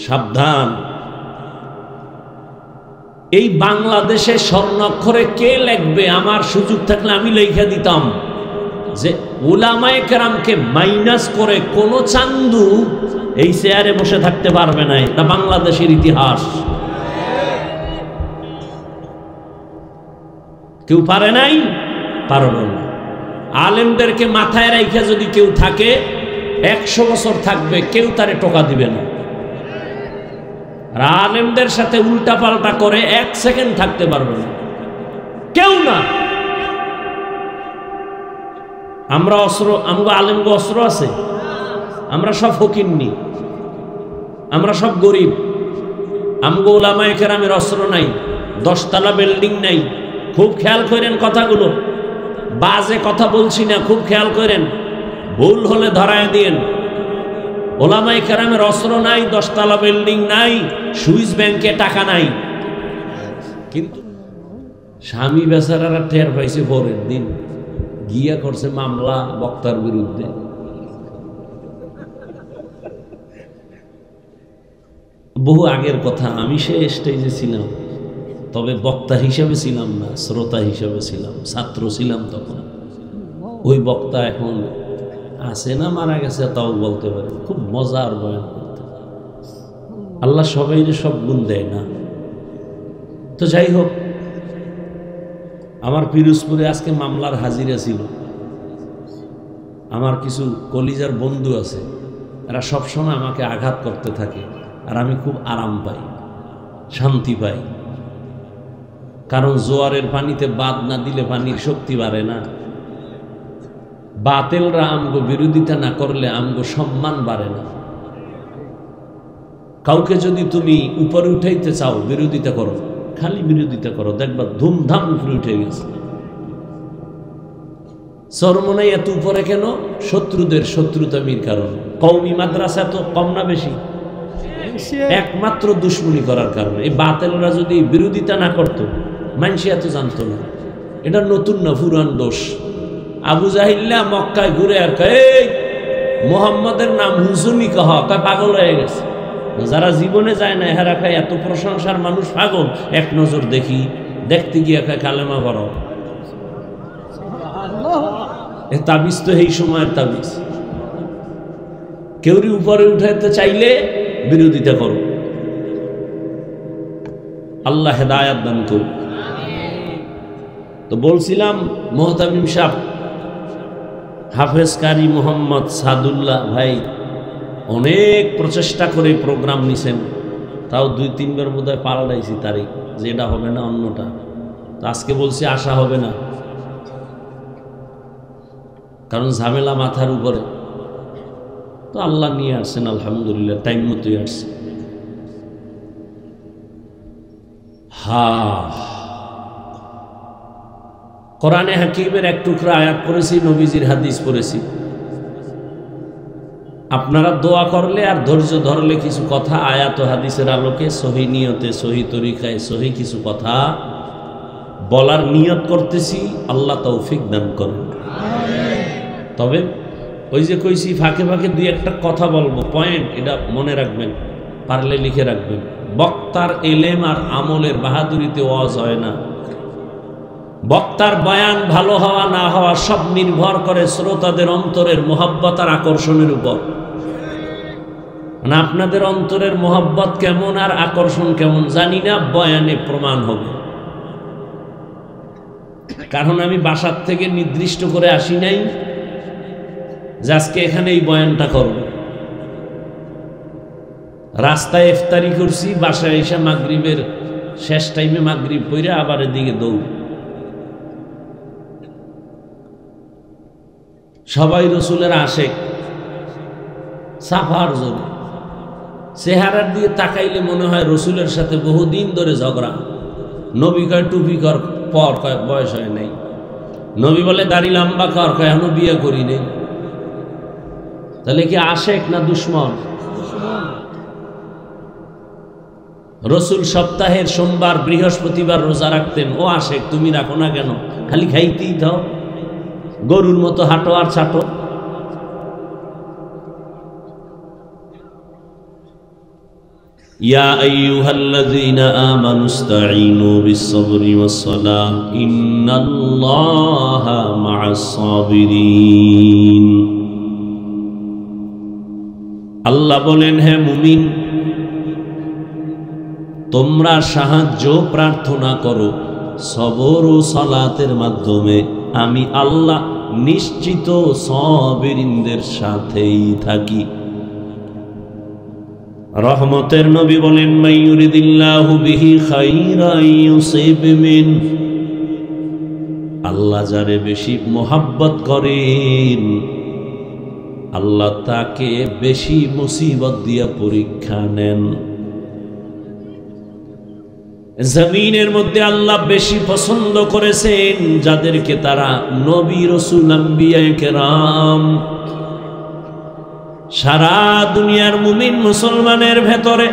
সাবধান। এই বাংলাদেশে স্বর্ণাক্ষরে কে লিখবে? আমার সুযোগ থাকলে আমি লিখে দিতাম যে উলামায়ে কেরামকে মাইনাস করে কোন চান্দু এই চেয়ারে বসে থাকতে পারবে না। এটা বাংলাদেশের ইতিহাস। কেউ পারে নাই, পারবে না। আলেমদেরকে মাথায় রাখা যদি কেউ থাকে 100 বছর থাকবে, কেউ তারে টোকা দিবে না। আর আলেমদের সাথে উল্টা পাল্টা করে 1 সেকেন্ড থাকতে পারবে না কেউ না। আমরা অস্ত্র, আমগো আলেমগো অস্ত্র আছে? আমরা সব ফকিন্নি, আমরা সব গরিব। আমগো উলামায়ে কেরামের অস্ত্র নাই, 10 তলা বিল্ডিং নাই। খুব খেয়াল করেন কথাগুলো, বাজে কথা বলছি না, খুব খেয়াল করেন, ভুল হলে ধরায় দিয়েন। উলামায়ে কেরামের অস্ত্র নাই, 10 তলা বিল্ডিং নাই, সুইস ব্যাংকে টাকা নাই, কিন্তু স্বামী বেচারারা টের পাইছে পরের দিন, গিয়া করছে মামলা বক্তার বিরুদ্ধে। বহু আগের কথা, আমি সে স্টেজে ছিলাম, তবে বক্তা হিসেবে ছিলাম না, শ্রোতা হিসেবে ছিলাম, ছাত্র ছিলাম তখন। ওই বক্তা এখন আছে না মারা গেছে তাও বলতে পারে, খুব মজার বয়ান করতে। আল্লাহ সবাই সব গুণ দেয় না। তো যাই হোক, আমার পিরোজপুরে আজকে মামলার হাজিরা ছিল। আমার কিছু কলিজার বন্ধু আছে, এরা সবসময় আমাকে আঘাত করতে থাকে, আর আমি খুব আরাম পাই, শান্তি পাই। কারণ জোয়ারের পানিতে বাদ না দিলে পানির শক্তি বাড়ে না। বাতেলরা আমগো বিরোধিতা না করলে আমগো সম্মান বাড়ে না। কাউকে যদি তুমি উপরে উঠাইতে চাও, বিরোধিতা করো, খালি বিরোধিতা করো, দেখবা ধুমধাম উপরে উঠে গেছে। চরমনাই এত উপরে কেন? শত্রুদের শত্রুতামির কারণে। কওমি মাদ্রাসা এত কম না বেশি? একমাত্র দুশ্মনী করার কারণে। এই বাতেলরা যদি বিরোধিতা না করতো, মানুষ এত জানতো না। এটা নতুন না, পুরান দোষ। আবু জাহিল্লা মক্কায় ঘুরে আর কয় মোহাম্মদের নাম হুজুনি কহ, কয় পাগল হয়ে গেছে। যারা জীবনে যায় না হেরা খায় এত প্রশংসার মানুষ পাগল, এক নজর দেখি, দেখতে গিয়ে খায় কালেমা পড়ো। এ তাবিজ তো এই সময়ের তাবিজ। কেউরি উপরে উঠাইতে চাইলে বিরোধিতা করো। আল্লাহ হেদায়াত দান করুন। তো বলছিলাম, মোহতামিম সাহেব, হাফেজ কারি মোহাম্মদ সাদুল্লাহ ভাই অনেক প্রচেষ্টা করে প্রোগ্রাম নিছেন, তাও 2-3 বার বোধহয় পাল্টাইছি তারিখ, যে এটা হবে না অন্যটা। তো আজকে বলছি আসা হবে না, কারণ ঝামেলা মাথার উপরে। তো আল্লাহ নিয়ে আসছেন, আলহামদুলিল্লাহ, টাইম মতোই আসছে। কোরআনে হাকিমের এক টুকরা আয়াত পড়েছি, নবীজির হাদিস পড়েছি। আপনারা দোয়া করলে আর ধৈর্য ধরলে কিছু কথা আয়াত ও হাদিসের আলোকে সহি নিয়তে, সহি তরিকায়, সহি কিছু কথা বলার নিয়ত করতেছি। আল্লাহ তৌফিক দান করেন। তবে ওই যে কইছি, ফাঁকে ফাঁকে 2-1টা কথা বলবো, পয়েন্ট, এটা মনে রাখবেন, পারলে লিখে রাখবেন। বক্তার এলেম আর আমলের বাহাদুরিতে ওয়াজ হয় না। বক্তার বয়ান ভালো হওয়া না হওয়া সব নির্ভর করে শ্রোতাদের অন্তরের মোহাব্বত আর আকর্ষণের উপর। মানে আপনাদের অন্তরের মোহাব্বত কেমন আর আকর্ষণ কেমন জানি না, বয়ানে প্রমাণ হবে। কারণ আমি বাসার থেকে নির্দিষ্ট করে আসি নাই যে আজকে এখানে এই বয়ানটা করব। রাস্তায় ইফতারি করছি, বাসায় এসে মাগরিবের শেষ টাইমে মাগরিব পড়ে আবার এদিকে দৌড়। সবাই রসুলের আশেক, সাফার জন্য চেহারার দিয়ে তাকাইলে মনে হয় রসুলের সাথে বহুদিন ধরে ঝগড়া। নবী কয় টুপি কর, পর কয় বয়স হয় নাই। নবী বলে দাড়ি লম্বা কর, কয় এখনো বিয়ে করি নেই। তাহলে কি আশেক না দুশ্মন? রসুল সপ্তাহের সোমবার বৃহস্পতিবার রোজা রাখতেন, ও আশেক তুমি রাখো না কেন? খালি খাইতেই দাও, গরুর মতো হাঁটো আর ছাটো। ইয়া আইয়ুহাল্লাযীনা আমানুস্তাঈনু বিস-সাবরি ওয়াস-সালাহ ইন্নাল্লাহা মা'আস-সাবিরিন। আল্লাহ বলেন, হে মুমিন, তোমরা সাহায্য প্রার্থনা করো সবর ও সালাতের মাধ্যমে। আমি আল্লাহ নিশ্চিত সাবিরিনদের সাথেই থাকি। রহমতের নবী বলেন, মাইয়ুরিদিল্লাহু বিহি খাইরান ইউসিব মিন, আল্লাহ যারে বেশি মোহাব্বত করেন আল্লাহ তাকে বেশি মুসিবত দিয়া পরীক্ষা নেন। জমিনের মধ্যে আল্লাহ বেশি পছন্দ করেছেন যাদেরকে তারা নবী রাসূল আম্বিয়া কেরাম। সারা দুনিয়ার মুমিন মুসলমানের ভেতরে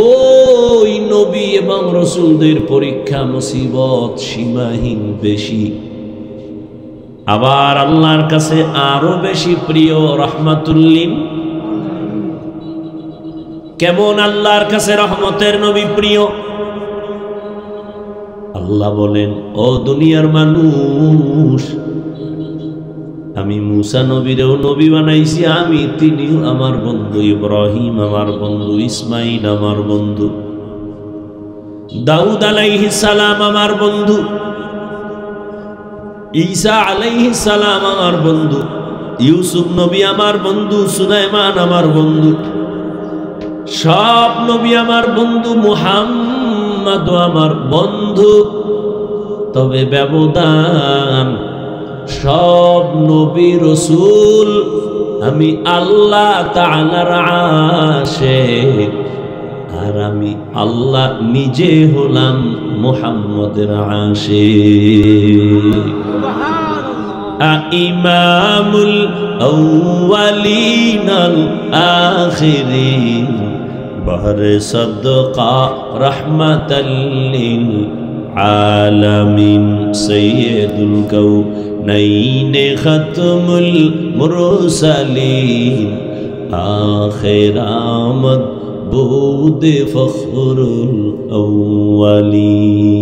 ওই নবী এবং রাসূলদের পরীক্ষা মুসিবত সীমাহীন বেশি। আবার আল্লাহর কাছে আরো বেশি প্রিয় রাহমাতুল্লিল। কেমন আল্লাহর কাছে রহমতের নবী প্রিয়? আল্লাহ বলেন, ও দুনিয়ার মানুষ, আমি মূসা নবীরেও নবী বানাইছি, তিনিও আমার বন্ধু, ইব্রাহিম আমার বন্ধু, ইসমাইল আমার বন্ধু, দাউদ আলাইহিস সালাম আমার বন্ধু, ঈসা আলাইহিস সালাম আমার বন্ধু, ইউসুফ নবী আমার বন্ধু, সুলাইমান আমার বন্ধু, সব নবী আমার বন্ধু, মুহাম্মদ আমার বন্ধু। তবে ব্যবধান, সব নবী রাসূল আমি আল্লাহ তাআলার আশিক, আর আমি আল্লাহ নিজে হলাম মুহাম্মদের আশিক। ইমামুল আউয়ালিন আল আখিরিন বহরে সদকা রাহমাতাল লিল আলামিন সাইয়্যিদুল কাউনাইন খাতমুল মুরসালিন আখির আমদ বুদ ফখরুল আউয়ালিন।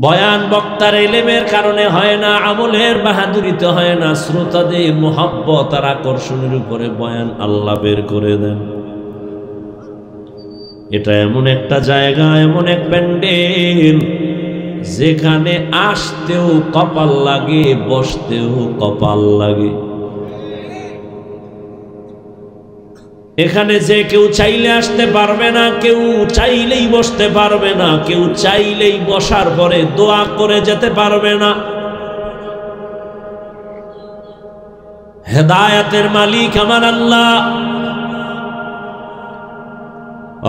বয়ান বক্তার ইলমের কারণে হয় না, আমলের বাহাদুরিতে হয় না, শ্রোতাদের মোহাব্বত আর আকর্ষণের উপরে বয়ান আল্লাহ বের করে দেন। এটা এমন একটা জায়গা, এমন এক প্যান্ডেল যেখানে আসতেও কপাল লাগে, বসতেও কপাল লাগে। এখানে যে কেউ চাইলে আসতে পারবে না, কেউ চাইলেই বসতে পারবে না, কেউ চাইলেই বসার পরে দোয়া করে যেতে পারবে না। হেদায়েতের মালিক আমার আল্লাহ,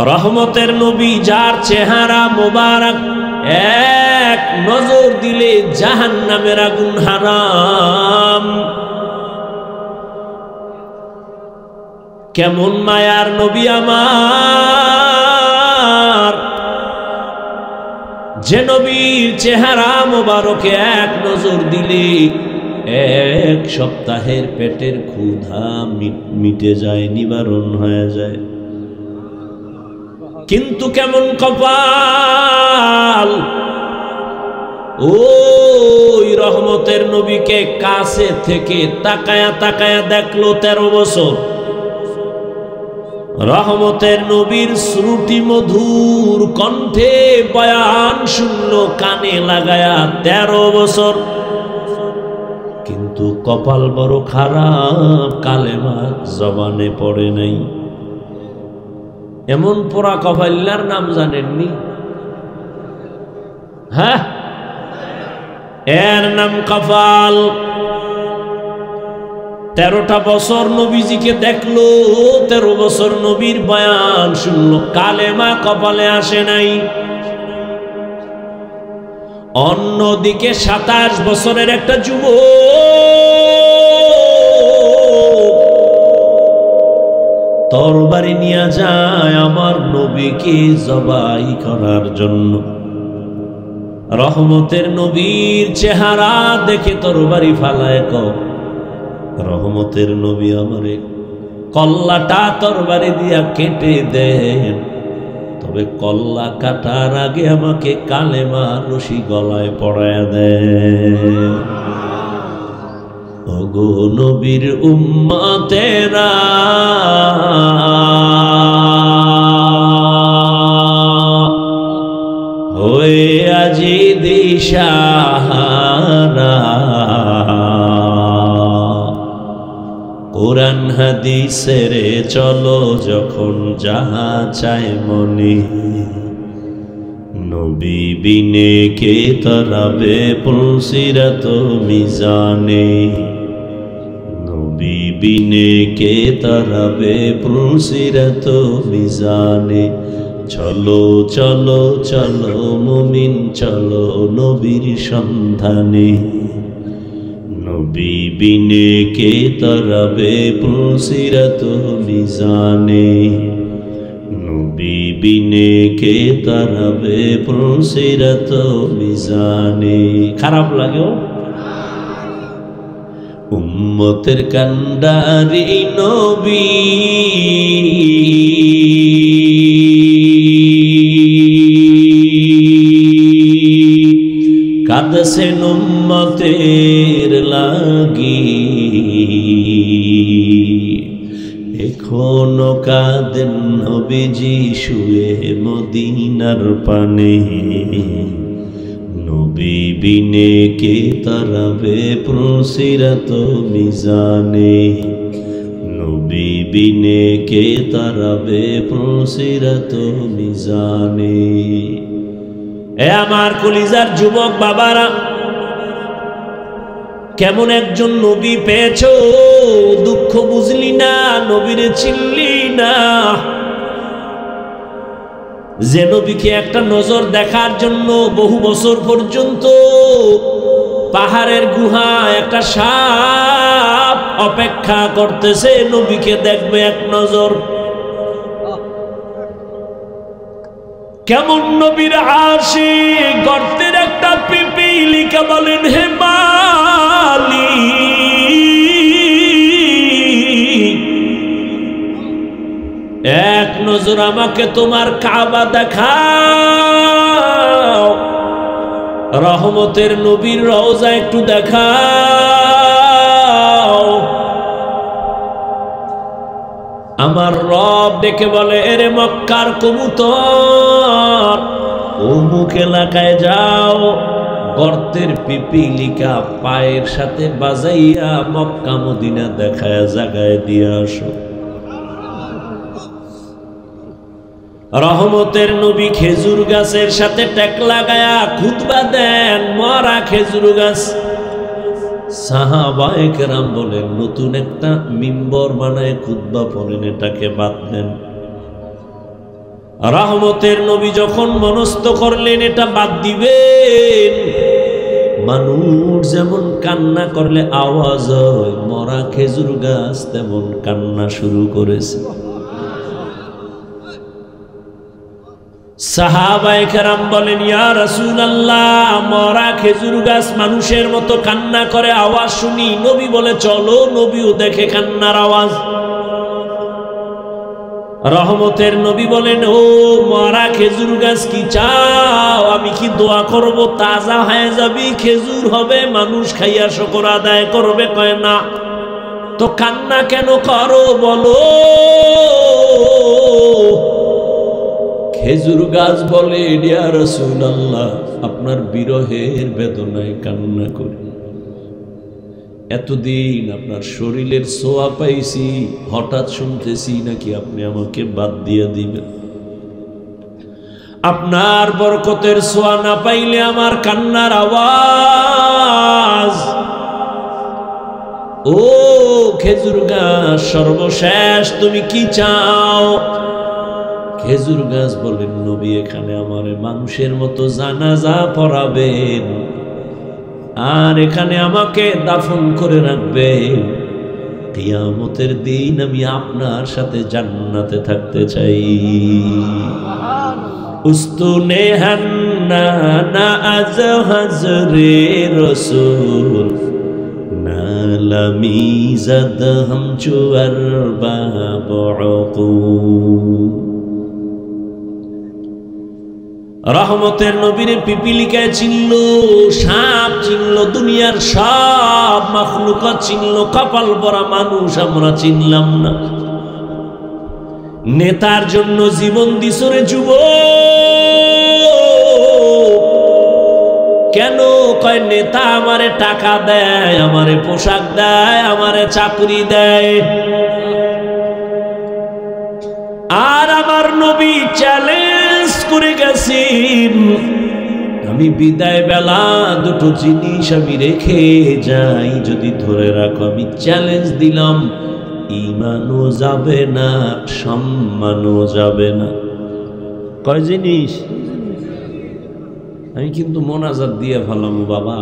রহমতের নবী, যার চেহারা মোবারক এক নজর দিলে জাহান্নামের আগুন হারাম। কেমন মায়ার নবী আমার, যে নবীর চেহারা মোবারকে এক নজর দিলে এক সপ্তাহের পেটের ক্ষুধা মিটে যায়, নিবারণ হয়ে যায়। কিন্তু কেমন কপাল, ওই রহমতের নবীকে কাছে থেকে তাকায়া তাকায়া দেখলো 13 বছর। রহমতের নবীর শ্রুতি মধুর কণ্ঠে বয়ান শুনলো কানে লাগায়া 13 বছর। কিন্তু কপাল বড় খারাপ, কালেমা জবানে পড়ে নাই। এমন পোড়া কপাল্লার নাম জানেননি? হ্যাঁ, এর নাম কপাল। 13টা বছর নবীজিকে দেখলো, 13 বছর নবীর বয়ান শুনলো, কালেমা কপালে আসে নাই। অন্যদিকে 27 বছরের একটা যুবক তরবারি নিয়ে যায় আমার নবীকে জবাই করার জন্য। রহমতের নবীর চেহারা দেখে তরবারি ফালায় কও, রহমতের নবী আমারে কল্লাটা তরবারি দিয়া কেটে দেন, তবে কল্লা কাটার আগে আমাকে কালেমা রশি গলায় পরায়া দেন। ওগো নবীর উম্মতেরা, হয়ে আজি দিশাহারা, কোরআন হাদিসের চলো যখন যাহা চায় মনে, নবী বিনে কে তরাবে পুলসিরাত মিজানে, নবী বিনে কে তরাবে পুলসিরাত মিজানে। চলো চলো চলো মুমিন চলো নবীর সন্ধানে, নবী বিনে কে তরাবে পুলসিরাত মিজানে, নবী বিনে কে তরাবে পুলসিরাত মিজানে। খারাপ লাগে উম্মতের কান্ডারি নবী, কাঁদছেন উম্মতের লাগি, এখনো কাঁদেন নবীজি শুয়ে মদিনার পানে, নবী বিনে কে তরাবে পুলসিরাত মিজানে, নবী বিনে কে তরাবে পুলসিরাত মিজানে। এ আমার কলিজার যুবক বাবারা, কেমন একজন নবী পেয়েছো, দুঃখ বুঝলি না, নবীরে চিনলি না। যে নবীকে একটা নজর দেখার জন্য বহু বছর পর্যন্ত পাহাড়ের গুহায় একটা সাপ অপেক্ষা করতেছে, নবীকে দেখবে এক নজর। কেমন নবীর আশিক, গর্তের একটা পিপিলিকা বলেন হে মালিক, এক নজর আমাকে তোমার কাবা দেখাও, রহমতের নবীর রওজা একটু দেখাও। আমার রব ডেকে বলে, এরে মক্কার কবুতর, অমুক এলাকায় যাও, গর্তের পিপিলিকা পায়ের সাথে বাজাইয়া মক্কা মদিনা দেখায় জাগায় দিয়ে আসো। রহমতের নবী খেজুর গাছের সাথে টেক লাগায়া খুতবা দেন, মরা খেজুর গাছ। সাহাবায়ে কেরাম বলেন, নতুন একটা মিম্বর বানায় খুতবা পড়েন, এটাকে বাদ দেন। রহমতের নবী যখন মনস্থ করলেন এটা বাদ দিবেন, মানুষ যেমন কান্না করলে আওয়াজ হয়, মরা খেজুর গাছ তেমন কান্না শুরু করেছে। সাহাবায়ে কেরাম বলেন, ইয়া রাসূলুল্লাহ, মরা খেজুর গাছ মানুষের মতো কান্না করে, আওয়াজ শুনি। নবী বলে, চলো, নবীও দেখে কান্নার আওয়াজ। রহমতের নবী বলেন, ও মরা খেজুর গাছ, কি চাও? আমি কি দোয়া করব তাজা হয়ে যাবি, খেজুর হবে, মানুষ খাইয়া শুকর আদায় করবে? কয় না। তো কান্না কেন করো বলো? খেজুর গাছ বলে, ইয়া রাসূলুল্লাহ, আপনার বিরহের বেদনায় কান্না করি। এতদিন আপনার শরীরের ছোঁয়া পাইছি, হঠাৎ শুনতেছি নাকি আপনি আমাকে বাদ দিয়ে দিবেন। আপনার বরকতের ছোঁয়া না পাইলে আমার কান্নার আওয়াজ। ও খেজুর গাছ, সর্বশেষ তুমি কি চাও? খেজুর গাছ বলেন, নবী এখানে আমার মানুষের মতো জানাজা পড়াবেন, আর এখানে আমাকে দাফন করে রাখবেন। কিয়ামতের দিন আমি আপনার সাথে জান্নাতে থাকতে চাই। উস্তুনে হান্না না আজ হাজরে রসুল, নালামি জাদ হাম চুয়ার বাবু। রহমতের নবীর পিপিলিকায় চিনল, সাপ চিনল, দুনিয়ার সব মাখলুকাত চিনল, কপাল পরা মানুষ আমরা চিনলাম না। নেতার জন্য জীবন দিছরে যুবক, কেন? কয় নেতা আমারে টাকা দেয়, আমারে পোশাক দেয়, আমারে চাকরি দেয়। আর আমার নবী চ্যালেঞ্জ করে গেছেন, আমি বিদায় বেলা দুটো জিনিস আমি রেখে যাই, যদি ধরে রাখো আমি চ্যালেঞ্জ দিলাম, ঈমানও যাবে না, সম্মানও যাবে না। কয় জিনিস? আমি কিন্তু মোনাজাত দিয়ে ফেলাম বাবা,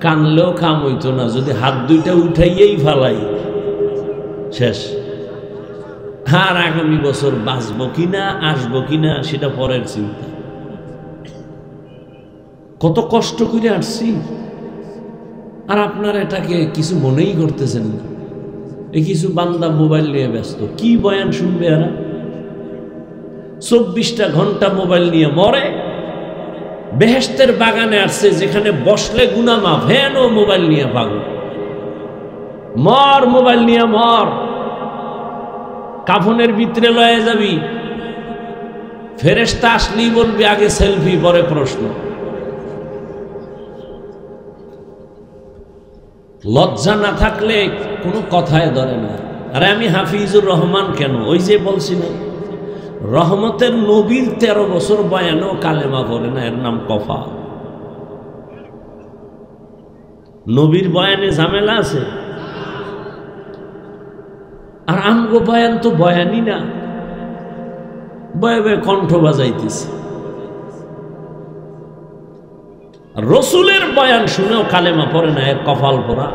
কানলেও কাম হইতো না, যদি হাত দুইটা উঠাইয়েই ফেলাই শেষ। আর আগামী বছর বাঁচবো কিনা, আসবো কিনা সেটা পরের চিন্তা। কত কষ্ট করে আসছি, আর আপনারা এটাকে কিছু মনেই করতেছেন না। এই কিছু বান্দা মোবাইল নিয়ে ব্যস্ত, কি বয়ান শুনবে এরা? 24টা ঘন্টা মোবাইল নিয়ে মরে। বেহেশতের বাগানে আসছে, যেখানে বসলে গুনাহ মাফ, হেনও মোবাইল নিয়ে পাগল। মর, মোবাইল নিয়ে মর। কাফনের ভিতরে লয়ে যাবি, ফেরেশতা আসলেই বলবি আগে সেলফি, পরে প্রশ্ন। লজ্জা না থাকলে কোনো কথায় ধরে না। আরে আমি হাফিজুর রহমান কেন? ওই যে বলছিলাম, রহমতের নবীর 13 বছর বয়ানেও কালেমা পড়ে না, এর নাম কফা। নবীর বয়ানে ঝামেলা আছে, আর আমগো বয়ান তো বয়ানই না, বয়ে বয়ে কণ্ঠ বাজাইতেছে। রসুলের বয়ান শুনেও কালেমা পড়ে না, এর কপাল পড়া।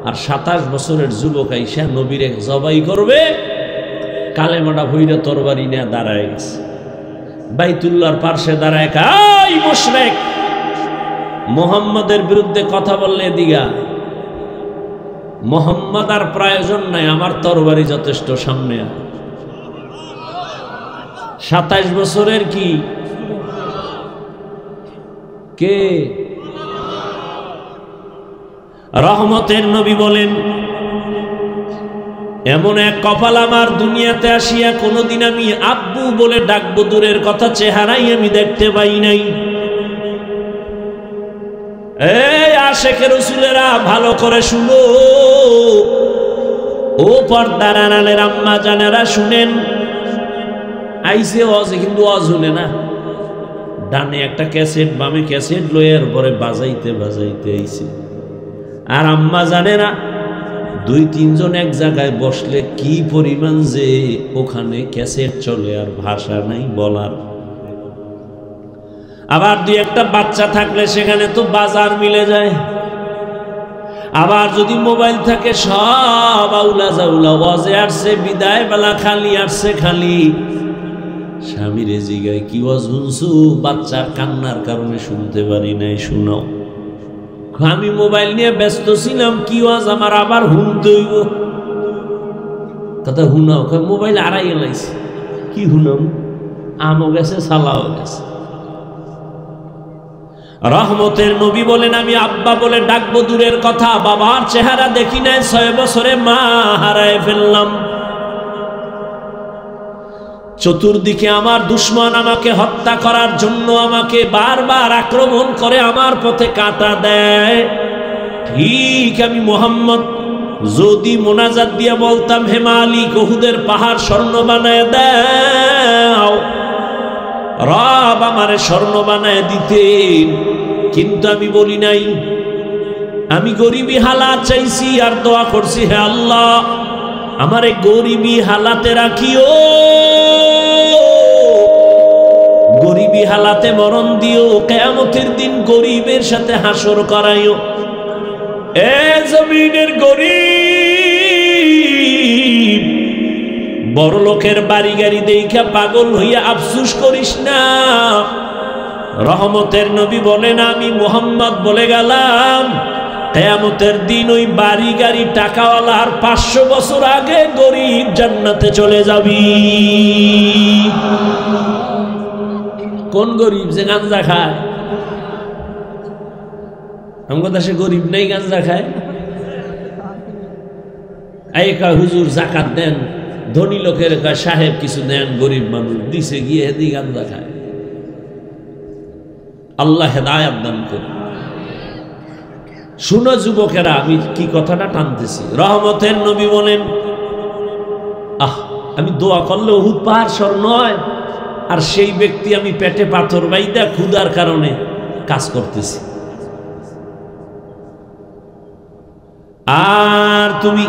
আর 27 বছরের যুবক আইসা নবীরে জবাই করবে, কালেমাটা ভইরা তরবারি নিয়ে দাঁড়ায় গেছে বাইতুল্লাহর পার্শ্বে দাঁড়ায়। এই মুশরিক, মুহাম্মাদের বিরুদ্ধে কথা বললে দিগা, মুহাম্মদ আর প্রয়োজন নাই, আমার তরবারি যথেষ্ট, সামনে। 27 বছরের কি কে? রহমতের নবী বলেন, এমন এক কপাল আমার দুনিয়াতে আসিয়া কোনোদিন আমি আব্বু বলে ডাকবো, দূরের কথা চেহারাই আমি দেখতে পাই নাই। এই আশেকে রাসূলেরা ভালো করে শুনো, ও পর্দার আড়ালের আম্মা জানেরা শুনেন। আইসে ওয়াজে, কিন্তু ওয়াজ শুনে না। ডানে একটা ক্যাসেট, বামে ক্যাসেট লইয়ার পরে বাজাইতে বাজাইতে আইছে। আর আম্মা জানে না, 2-3 জন এক জায়গায় বসলে কি পরিমাণ যে ওখানে ক্যাসেট চলে, আর ভাষা নাই বলার। আবার 2-একটা বাচ্চা থাকলে সেখানে তো বাজার মিলে যায়। আবার যদি মোবাইল থাকে, সব আউলা জাউলা, ওয়াজে আসছে বিদায় বেলা, খালি আসছে খালি। স্বামীরে জিগায়, কি ওয়াজ শুনছো? বাচ্চার কান্নার কারণে শুনতে পারি নাই, শুনাও। আমি মোবাইল নিয়ে ব্যস্ত ছিলাম, কি ওয়াজ আমার আবার শুনতে হইব। কথা শুনাও। মোবাইল আড়াই এলাইছে, কি শুনাম? আমও গেছে, সালাও গেছে। রহমতের নবী বলেন, আমি আব্বা বলে ডাকবো, দূরের কথা বাবার চেহারা দেখি নাই। 6 বছরে মা হারায় ফেললাম। চতুর্দিকে আমার দুশমন আমাকে হত্যা করার জন্য আমাকে বারবার আক্রমণ করে, আমার পথে কাঁটা দেয়। ঠিক আমি মুহাম্মদ যদি মোনাজাত দিয়ে বলতাম, হে মালিক, উহুদের পাহাড় স্বর্ণ বানায় দাও, রব আমারে স্বর্ণ বানায় দিতেন। কিন্তু আমি বলি নাই, আমি গরিবী হালাত চাইছি আর দোয়া করছি, হে আল্লাহ আমারে গরিবী হালাতে রাখিও, গরিবী হালাতে মরণ দিও, কিয়ামতের দিন গরিবের সাথে হাসর করাইও। এ জমিনের গরিব, বড় লোকের বাড়ি গাড়ি দেখা পাগল হইয়া আফসুস করিস না। রহমতের নবী বলেন, আমি মুহাম্মদ বলে গেলাম, কিয়ামতের দিন ওই বাড়ি গাড়ি টাকাওয়ালার 500 বছর আগে গরিব জান্নাতে চলে যাবি। কোন গরিব? যে গাঁজা খায়। আমার দেশে গরিব নেই গাঁজা খায়। এই কয় হুজুর যাকাত দেন, ধনী লোকের কয় সাহেব কিছু দেন, গরিব মানুষ দিছে গিয়ে হেদি গাঁজা খায়। আল্লাহ হেদায়েত দান করুন। শুনো যুবকেরা, আমি কি কথাটা টানতেছি। রহমতের নবী বলেন, আমি দোয়া করলে উহুদ পাহাড় সর নয়, আর সেই ব্যক্তি আমি পেটে পাথর বাইদা ক্ষুধার কারণে কাজ করতেছি, আর তুমি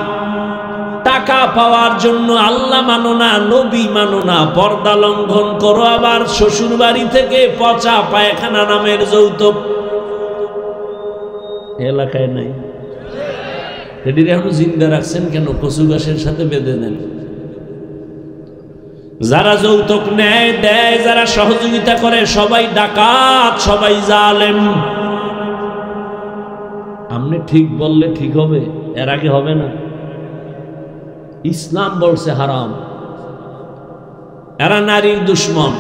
টাকা পাওয়ার জন্য আল্লাহ মানো না, নবী মানো না, পর্দা লঙ্ঘন করো, আবার শ্বশুর বাড়ি থেকে পচা পায়খানা নামের যৌতুক এলাকায় নাই। এটি এখন জিন্দা রাখছেন কেন? কচু গাছের সাথে বেঁধে নেন। যারা যৌতুক নেয় দেয়, যারা সহযোগিতা করে, সবাই ডাকাত, সবাই জালেম। আপনি ঠিক বললে ঠিক হবে, এর আগে হবে না। ইসলাম বলছে হারাম। এরা নারীর দুশ্মন।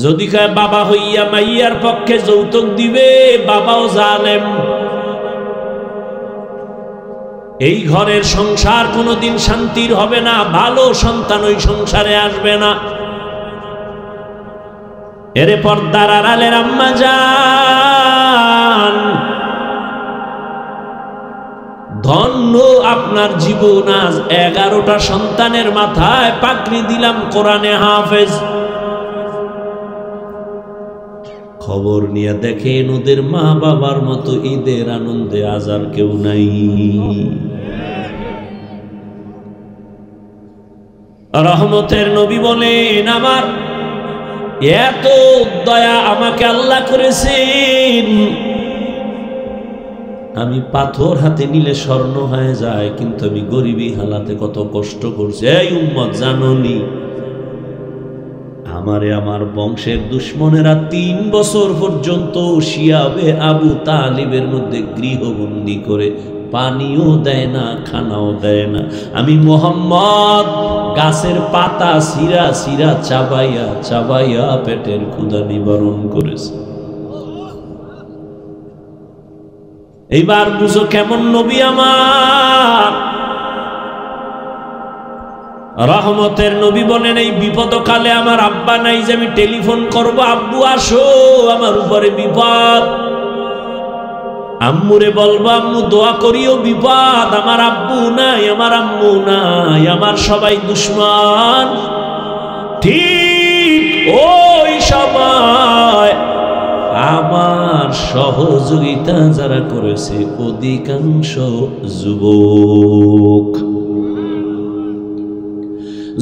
যদি কয় বাবা হইয়া মাইয়ার পক্ষে যৌতুক দিবে, বাবাও জালেম। এই ঘরের সংসার কোনোদিন শান্তির হবে না, ভালো সন্তান ওই সংসারে আসবে না। এরে পর্দার আড়ালের আম্মা জান, ধন্য আপনার জীবন। আজ 11টা সন্তানের মাথায় পাগড়ি দিলাম, কোরআনে হাফেজ। খবর নিয়ে দেখেন ওদের মা বাবার মতো ঈদের আনন্দে আজ আর কেউ নাই। রহমতের নবী বলেন, আমার এত দয়া আমাকে আল্লাহ করেছেন, আমি পাথর হাতে নিলে স্বর্ণ হয়ে যায়, কিন্তু আমি গরিবী হালাতে কত কষ্ট করছি। এই উম্মত জানোনি, আমারে আমার বংশের দুশ্মনেরা 3 বছর পর্যন্ত শিয়াবে আবু তালিবের মধ্যে গৃহবন্দী করে পানিও দেয় না, খানাও দেয় না। আমি মুহাম্মদ গাছের পাতা সিরা সিরা চাবাইয়া চাবাইয়া পেটের ক্ষুধা নিবারণ করেছি। এইবার বুঝো কেমন নবী আমার। রহমতের নবী বলেন, এই বিপদকালে আমার আব্বা নাই যে আমি টেলিফোন করব, আব্বু আসো আমার উপরে বিপদ। আম্মুরে বলবো আম্মু দোয়া করিও, বিপদ। আমার আব্বু নাই, আমার আম্মু নাই, আমার সবাই দুশ্মন। ঠিক ওই সময় আমার সহযোগিতা যারা করেছে অধিকাংশ যুবক।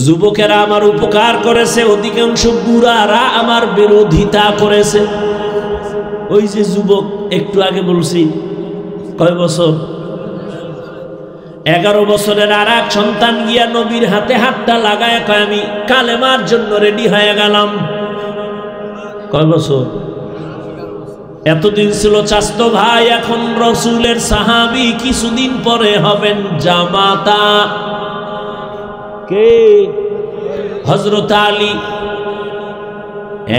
যুবকেরা আমার উপকার করেছে, অধিকাংশ বুড়ারা আমার বিরোধিতা করেছে। ওই যে যুবক একটু আগে বলছি, কয় বছর? 11 বছরের আর এক সন্তান গিয়া নবীর হাতে হাতটা লাগায় কয়, আমি কালেমার জন্য রেডি হয়ে গেলাম। কয় বছর? এতদিন ছিল চাচতো ভাই, এখন রসুলের সাহাবী, কিছুদিন পরে হবেন জামাতা। কে? হযরত আলী।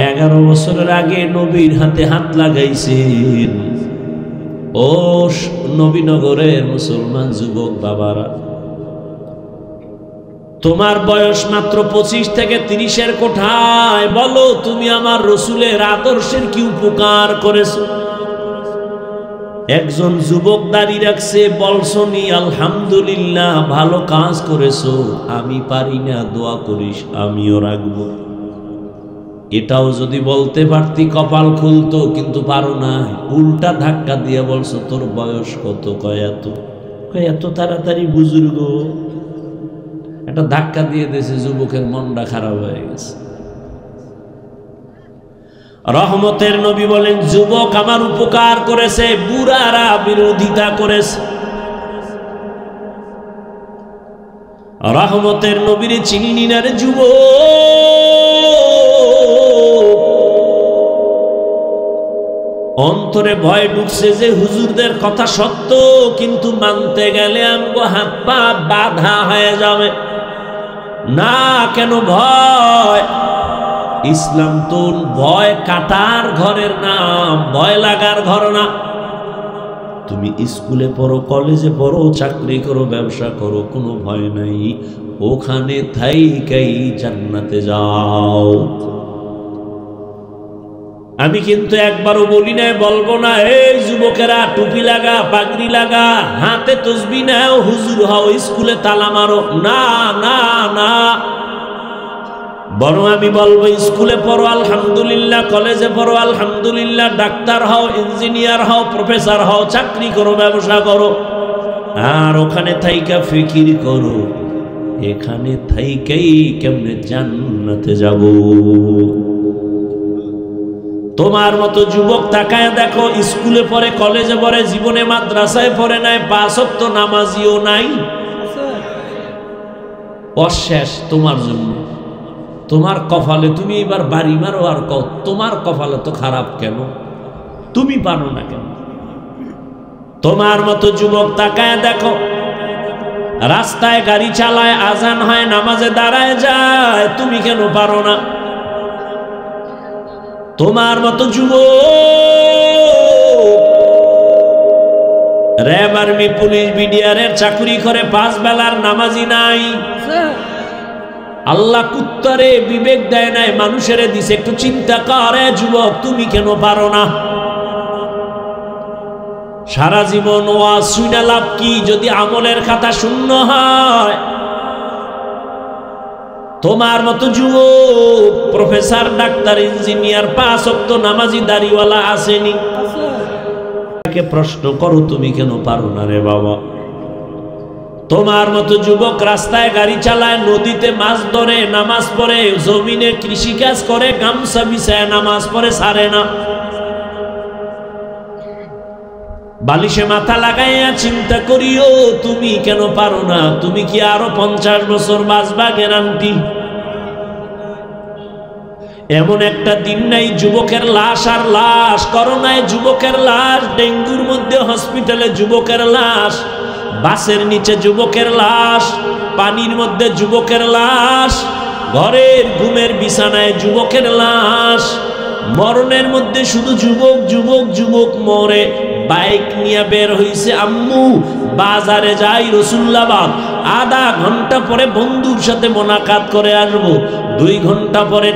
11 বছরের আগে নবীর হাতে হাত লাগাইছেন। ও নবীনগরের মুসলমান যুবক বাবারা, তোমার বয়স মাত্র 25 থেকে 30-এর কোঠায়, বলো তুমি আমার রসুলের আদর্শের কি উপকার করেছো? একজন যুবক দাঁড়িয়ে রাখছে, বলছনি আলহামদুলিল্লাহ ভালো কাজ করেছো, আমি পারি না, দোয়া করিস আমিও রাখবো। এটাও যদি বলতে পারতি কপাল খুলতো, কিন্তু পারো না। উল্টা ধাক্কা দিয়ে বলছো তোর বয়স কত? কয় এত। কয় এত তাড়াতাড়ি বুজুর্গ? একটা ধাক্কা দিয়ে দিয়েছে, যুবকের মনটা খারাপ হয়ে গেছে। রহমতের নবী বলেন, যুবক আমার উপকার করেছে, বুড়ারা বিরোধিতা করেছে। রহমতের নবীর চিনি না রে যুবক, অন্তরে ভয় ঢুকছে যে হুজুরদের কথা সত্য, কিন্তু মানতে গেলে আমগো হাত পা বাধা হয়ে যাবে। না, কেন ভয়? ইসলাম তো ভয় কাটার ঘরের নাম, ভয় লাগার ঘর না। তুমি স্কুলে পড়ো, কলেজে পড়ো, চাকরি করো, ব্যবসা করো, কোনো ভয় নাই। ওখানে থাইকাই জান্নাতে যাও। আমি কিন্তু একবারও বলি নাই, বলবো না এই যুবকেরা টুপি লাগা, পাগড়ি লাগা, হাতে তসবি নাও, হুজুর হও, স্কুলে তালা মারো। না না না, বরং আমি বলবো স্কুলে পড়ো আলহামদুলিল্লাহ, কলেজে পড়ো আলহামদুলিল্লাহ, ডাক্তার হও, ইঞ্জিনিয়ার হও, প্রফেসর হও, চাকরি করো, ব্যবসা করো, আর ওখানে থাইকা ফিকির করো এখানে থাইকাই কেমনে জান্নাতে যাব। তোমার মতো যুবক তাকায় দেখো, স্কুলে পড়ে, কলেজে পড়ে, জীবনে মাদ্রাসায় পড়ে নাই, 5 ওয়াক্ত নামাজিও নাই, অশেষ তোমার জন্য। তোমার কপালে তুমি এবার বাড়ি মারো আর কও তোমার কপালে তো খারাপ কেন, তুমি পারো না কেন? তোমার মতো যুবক তাকায় দেখো, রাস্তায় গাড়ি চালায়, আজান হয়, নামাজে দাঁড়ায় যায়, তুমি কেন পারো না? তোমার মতো যুবক র্যাব, আর্মি, পুলিশ, বিডিআরের চাকরি করে, 5 বেলার নামাজি নাই। আল্লাহ কুত্তারে বিবেক দেয় নাই, মানুষের দিছে, একটু চিন্তা করে যুবক তুমি কেন পারো না? সারা জীবন ওয়াজ শুনে লাভ কি যদি আমলের খাতা শূন্য হয়? তোমার মতো যুবক প্রফেসর, ডাক্তার, ইঞ্জিনিয়ার, 5 ওয়াক্ত নামাজি দাড়িওয়ালা আসেনি। প্রশ্ন করো তুমি কেন পারো না রে বাবা? তোমার মতো যুবক রাস্তায় গাড়ি চালায়, নদীতে মাছ ধরে, নামাজ পড়ে, জমিনে কৃষিকাজ করে, গামছা বিছায় নামাজ পড়ে, ছাড়ে না। বালিশে মাথা লাগাইয়া চিন্তা করিও তুমি কেন পারো না? তুমি কি আরো 50 বছর বাঁচবা গ্যারান্টি? এমন একটা দিন নাই যুবকের লাশ আর লাশ, করোনায় যুবকের লাশ, ডেঙ্গুর মধ্যে হসপিটালে যুবকের লাশ, বাসের নিচে যুবকের লাশ, পানির মধ্যে যুবকের লাশ, ঘরের ঘুমের বিছানায় যুবকের লাশ। মরণের মধ্যে শুধু যুবক যুবক যুবক মরে। বাইক নিয়ে বের হইছে আম্মু, বাজারে যাই রসুল্লাবাদ, আধা ঘন্টা পরে বন্ধুর সাথে মোলাকাত করে আসবো। 2 ঘন্টা পরে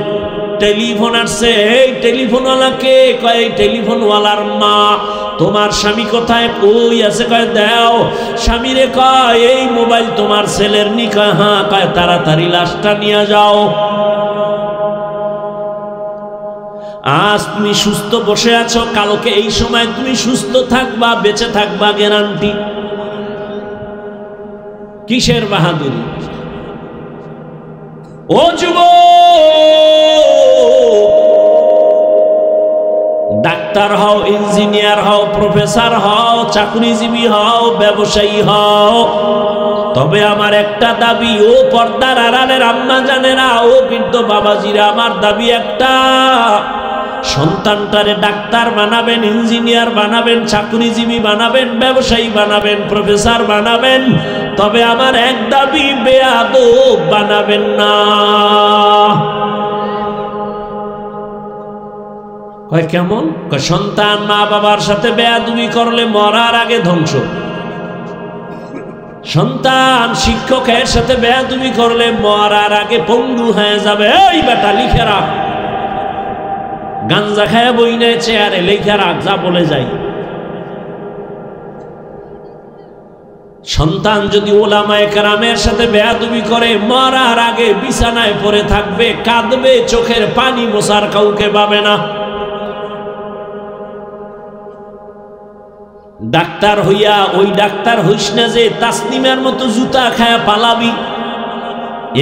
টেলিফোন আসছে, এই টেলিফোনওয়ালাকে? কয় এই টেলিফোনওয়ালার মা। তোমার স্বামী কোথায়? কই আছে? কয় দাও। স্বামীরে কয় এই মোবাইল তোমার ছেলের নি? কয় হ্যাঁ। কয় তাড়াতাড়ি লাশটা নিয়ে যাও। আজ তুমি সুস্থ বসে আছো, কালকে এই সময় তুমি সুস্থ থাকবা, বেঁচে থাকবা গ্যারান্টি? কিসের বাহাদুরি? ও যুবক, ডাক্তার হও, ইঞ্জিনিয়ার হও, প্রফেসর হও, চাকরিজীবী হও, ব্যবসায়ী হও, তবে আমার একটা দাবি, ও পর্দার আড়ালের আম্মা জানেরা, ও বৃদ্ধ বাবাজিরা, আমার দাবি একটা, সন্তানটারে ডাক্তার বানাবেন, ইঞ্জিনিয়ার বানাবেন, চাকরিজীবী বানাবেন, ব্যবসায়ী বানাবেন, প্রফেসর বানাবেন, তবে আমার এক দাবি, বেয়াদব বানাবেন না। কয় কেমন? কয় সন্তান মা বাবার সাথে বেয়াদবি করলে মরার আগে ধ্বংস। সন্তান শিক্ষকের সাথে বেয়াদবি করলে মরার আগে পঙ্গু হয়ে যাবে। এই বেটা লিখে রাখ, গাঞ্জা খায় বই নেয় চেয়ারে, লিখে রাখ, যা বলে যাই। সন্তান যদি ওলামায়ে কেরামের সাথে বেয়াদবি করে মরার আগে বিছানায় পড়ে থাকবে, কাঁদবে, চোখের পানি মোছার কাউকে পাবে না। ডাক্তার হইয়া ওই ডাক্তার হইস না যে তাসনিমের মতো জুতা খায়া পালাবি।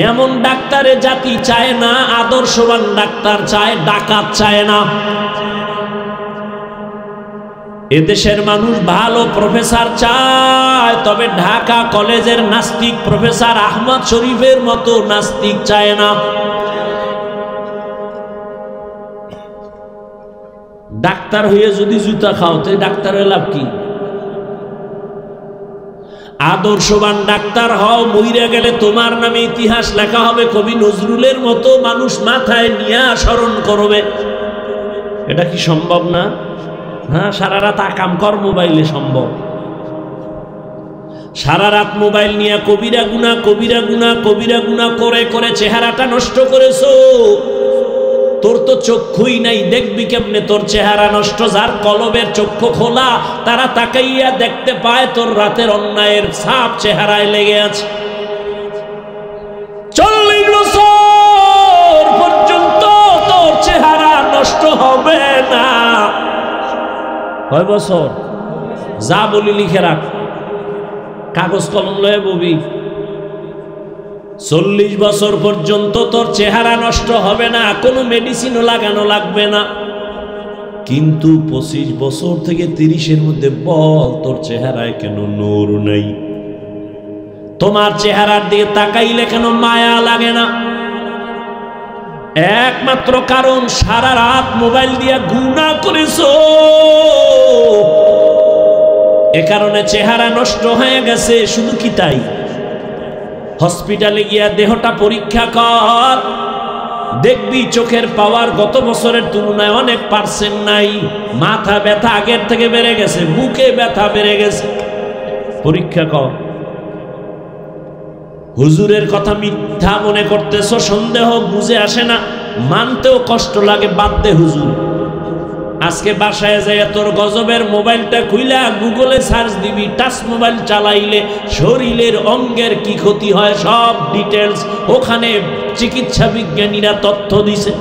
এমন ডাক্তারে জাতি চায় না, আদর্শবান ডাক্তার চায়, ডাকাত চায় না। এদেশের মানুষ ভালো প্রফেসর চায়, তবে ঢাকা কলেজের নাস্তিক প্রফেসর আহমদ শরীফের মতো নাস্তিক চায় না। ডাক্তার হয়ে যদি জুতা খাও তো ডাক্তারের লাভ কি? আদর্শবান ডাক্তার হও, মইরা গেলে তোমার নামে ইতিহাস লেখা হবে, কবি নজরুলের মতো মানুষ মাথায় নিয়ে স্মরণ করবে। এটা কি সম্ভব না? হ্যাঁ, সারা রাত আকাম কর মোবাইলে সম্ভব। সারা রাত মোবাইল নিয়ে কবিরা গুনা কবিরা গুনা কবিরা গুনা করে করে চেহারাটা নষ্ট করেছো। তোর তো চক্ষুই নাই, দেখবি কেমনে তোর চেহারা নষ্ট। যার কলবের চক্ষু খোলা তারা তাকাইয়া দেখতে পায় তোর রাতের অন্যায়ের ছাপ চেহারায় লেগে আছে। 40 বছর পর্যন্ত তোর চেহারা নষ্ট হবে না। কয় বছর? যা বলি লিখে রাখ, কাগজ কলম লয়ে ববি। 40 বছর পর্যন্ত তোর চেহারা নষ্ট হবে না, কোনো মেডিসিনও লাগানো লাগবে না। কিন্তু 25 বছর থেকে 30-এর মধ্যে বল, তোর চেহারায় কেন নূর নেই? তোমার চেহারার দিকে তাকাইলে কেন মায়া লাগে না? একমাত্র কারণ সারা রাত মোবাইল দিয়া গুনাহ করেছো, এ কারণে চেহারা নষ্ট হয়ে গেছে। শুধু কি তাই? হসপিটালে গিয়া দেহটা পরীক্ষা কর, দেখবি চোখের পাওয়ার গত বছরের তুলনায় অনেক পার্সেন্ট নাই। মাথা ব্যথা আগের থেকে বেড়ে গেছে, বুকে ব্যথা বেড়ে গেছে। পরীক্ষা কর। হুজুরের কথা মিথ্যা মনে করতেছো, সন্দেহ বুঝে আসে না, মানতেও কষ্ট লাগে, বাদ দে হুজুর। আজকে বাসায় যায় তোর গজবের মোবাইলটা খুইলা গুগলে সার্চ দিবি, টাচ মোবাইল চালাইলে শরীরের অঙ্গের কি ক্ষতি হয় সব ডিটেলস ওখানে চিকিৎসা বিজ্ঞানীরা তথ্য দিছে।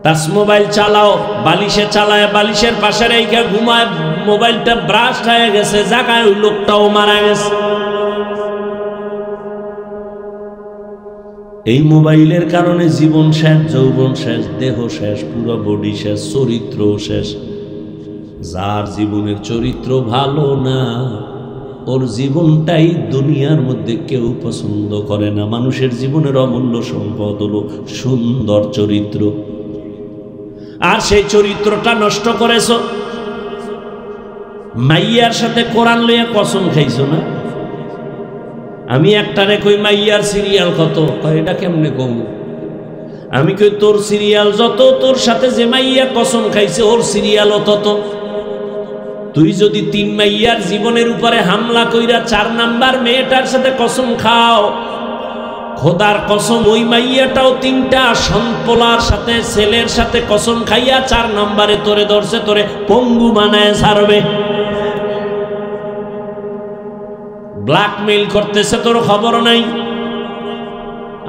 টাচ মোবাইল চালাও, বালিশে চালায়, বালিশের পাশে রেখে ঘুমায়, মোবাইলটা ব্রাস্ট হয়ে গেছে, জায়গায় ওই লোকটাও মারা গেছে। এই মোবাইলের কারণে জীবন শেষ, যৌবন শেষ, দেহ শেষ, পুরো বডি শেষ, চরিত্র শেষ। যার জীবনের চরিত্র ভালো না, ওর জীবনটাই দুনিয়ার মধ্যে কেউ পছন্দ করে না। মানুষের জীবনের অমূল্য সম্পদ হলো সুন্দর চরিত্র, আর সেই চরিত্রটা নষ্ট করেছ। মাইয়ার সাথে কোরআন লইয়া কসম খাইছো না? আমি একটারে কই মাইয়ার সিরিয়াল কত, এটা কেমনে কম? আমি কই তোর সিরিয়াল যত, তোর সাথে যে মাইয়া কসম খাইছে ওর সিরিয়ালও তত। তুই যদি 3 মাইয়ার জীবনের উপরে হামলা কইরা 4 নাম্বার মেয়েটার সাথে কসম খাও, খোদার কসম ওই মাইয়াটাও 3টা সন্পলার সাথে ছেলের সাথে কসম খাইয়া 4 নাম্বারে তোরে ধরছে, তোরে পঙ্গু বানায় ছাড়বে। ব্ল্যাকমেইল করতেছে, তোর খবর নাই।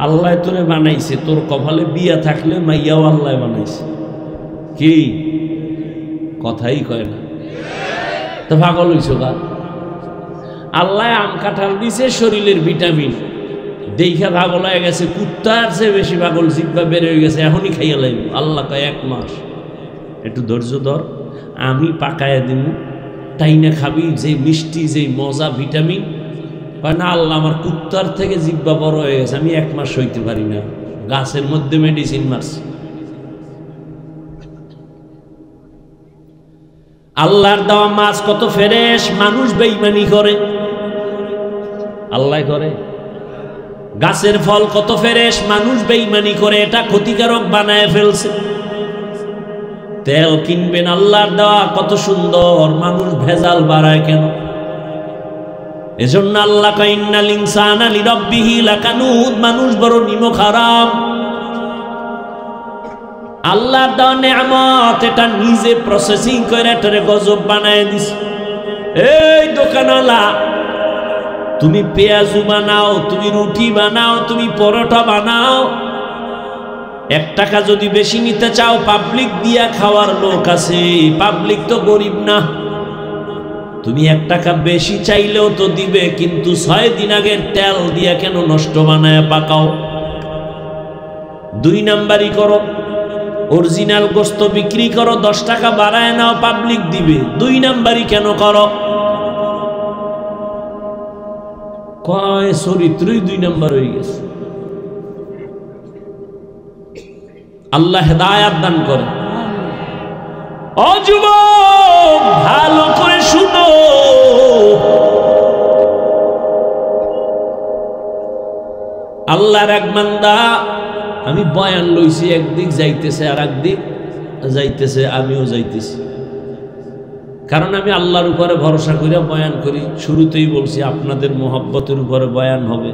আল্লাহ তোরে বানাইছে, তোর কপালে বিয়া থাকলে মাইয়াও আল্লাহ বানাইছে। কি কথাই কয় না তো, পাগল হইছো গা? আল্লাহ আম কাঁঠাল দিছে শরীরের ভিটামিন, দেখা পাগল হয়ে গেছে। কুত্তার চেয়ে বেশি পাগল, জিব্বা বের হয়ে গেছে, এখনই খাইয়া লাগবে। আল্লাহ কয় 1 মাস একটু ধৈর্য ধর, আমি পাকায়া দিব, তাই না খাবি, যে মিষ্টি, যে মজা, ভিটামিন। কয় না আল্লাহ আমার কুত্তার থেকে জিব্বা বড় হয়ে গেছে, আমি 1 মাস সইতে পারি না, গাছের মধ্যে মেডিসিন মারছি। আল্লাহর দেওয়া মাছ কত ফ্রেশ, মানুষ বেঈমানি করে, আল্লাহ করে। গাছের ফল কত ফ্রেশ, মানুষ বেঈমানি করে, এটা ক্ষতিকারক বানায় ফেলছে। তেল কিনবেন আল্লাহর দেওয়া কত সুন্দর, মানুষ ভেজাল বাড়ায় কেন? এজন্য আল্লাহ কয় ইন্নাল ইনসানা লিরাব্বিহি লাকানুদ, মানুষ বড় নিমক হারাম। আল্লাহর দেওয়া নেয়ামত, এটা নিজে প্রসেসিং করে এটারে গজব বানায় দিছে। এই দোকানওয়ালা, তুমি পেঁয়াজু বানাও, তুমি রুটি বানাও, তুমি পরোটা বানাও, 1 টাকা যদি বেশি নিতে চাও, পাবলিক দিয়া খাওয়ার লোক আছে, পাবলিক তো গরিব না। তুমি 1 টাকা বেশি চাইলেও তো দিবে, কিন্তু 6 দিন আগের তেল দিয়া কেন নষ্ট বানায় পাকাও? 2 নাম্বারই করো, অরিজিনাল গোস্ত বিক্রি করো, 10 টাকা বাড়ায় নাও, পাবলিক দিবে। 2 নাম্বারই কেন করো? কয় চরিত্রই 2 নাম্বার হয়ে গেছে। আল্লাহ হেদায়াত দান করে। ও যুবক, ভালো করে শুনো, আল্লাহর এক বান্দা, আমি বয়ান লইছি, একদিক যাইতেছে আর একদিক যাইতেছে, আমিও যাইতেছি, কারণ আমি আল্লাহর উপরে ভরসা করে বয়ান করি। শুরুতেই বলছি আপনাদের মোহাব্বতের উপরে বয়ান হবে,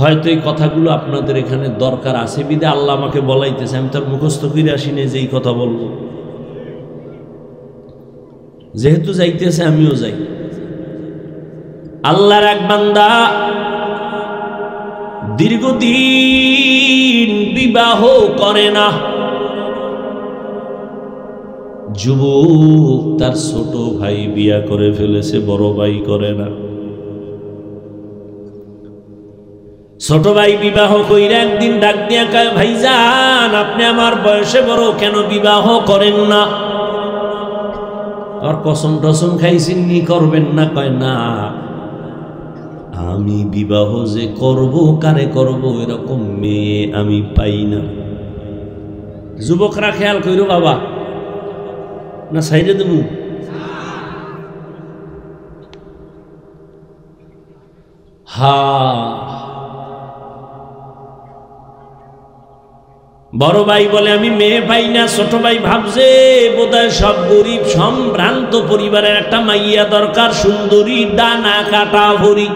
হয়তো এই কথাগুলো আপনাদের এখানে দরকার আছে বিদে আল্লাহ আমাকে বলাইতেছে, আমি তার মুখস্থ করে আসি না যে এই কথা বলবো। যেহেতু যাইতেছে আমিও যাই। আল্লাহর এক বান্দা দীর্ঘদিন বিবাহ করে না। যুবক তার ছোট ভাই বিয়া করে ফেলেছে, বড় ভাই করে না। ছোট ভাই বিবাহ কইরা একদিন ডাক দিয়া কয়, ভাইজান আপনি আমার বয়সে বড়, কেন বিবাহ করেন না? আর কসম টসম খাইছেন নি করবেন না? কয় না, আমি বিবাহ যে করব, কারে করব এরকম মেয়ে আমি পাই না। যুবকরা খেয়াল কইরো বাবা, না সাইডে দেব? বড় ভাই বলে আমি মেয়ে পাই না। ছোট ভাই ভাবছে বোধহয় সব গরিব সম্ভ্রান্ত পরিবারের একটা মাইয়া দরকার, সুন্দরী ডানা কাটা ভরি।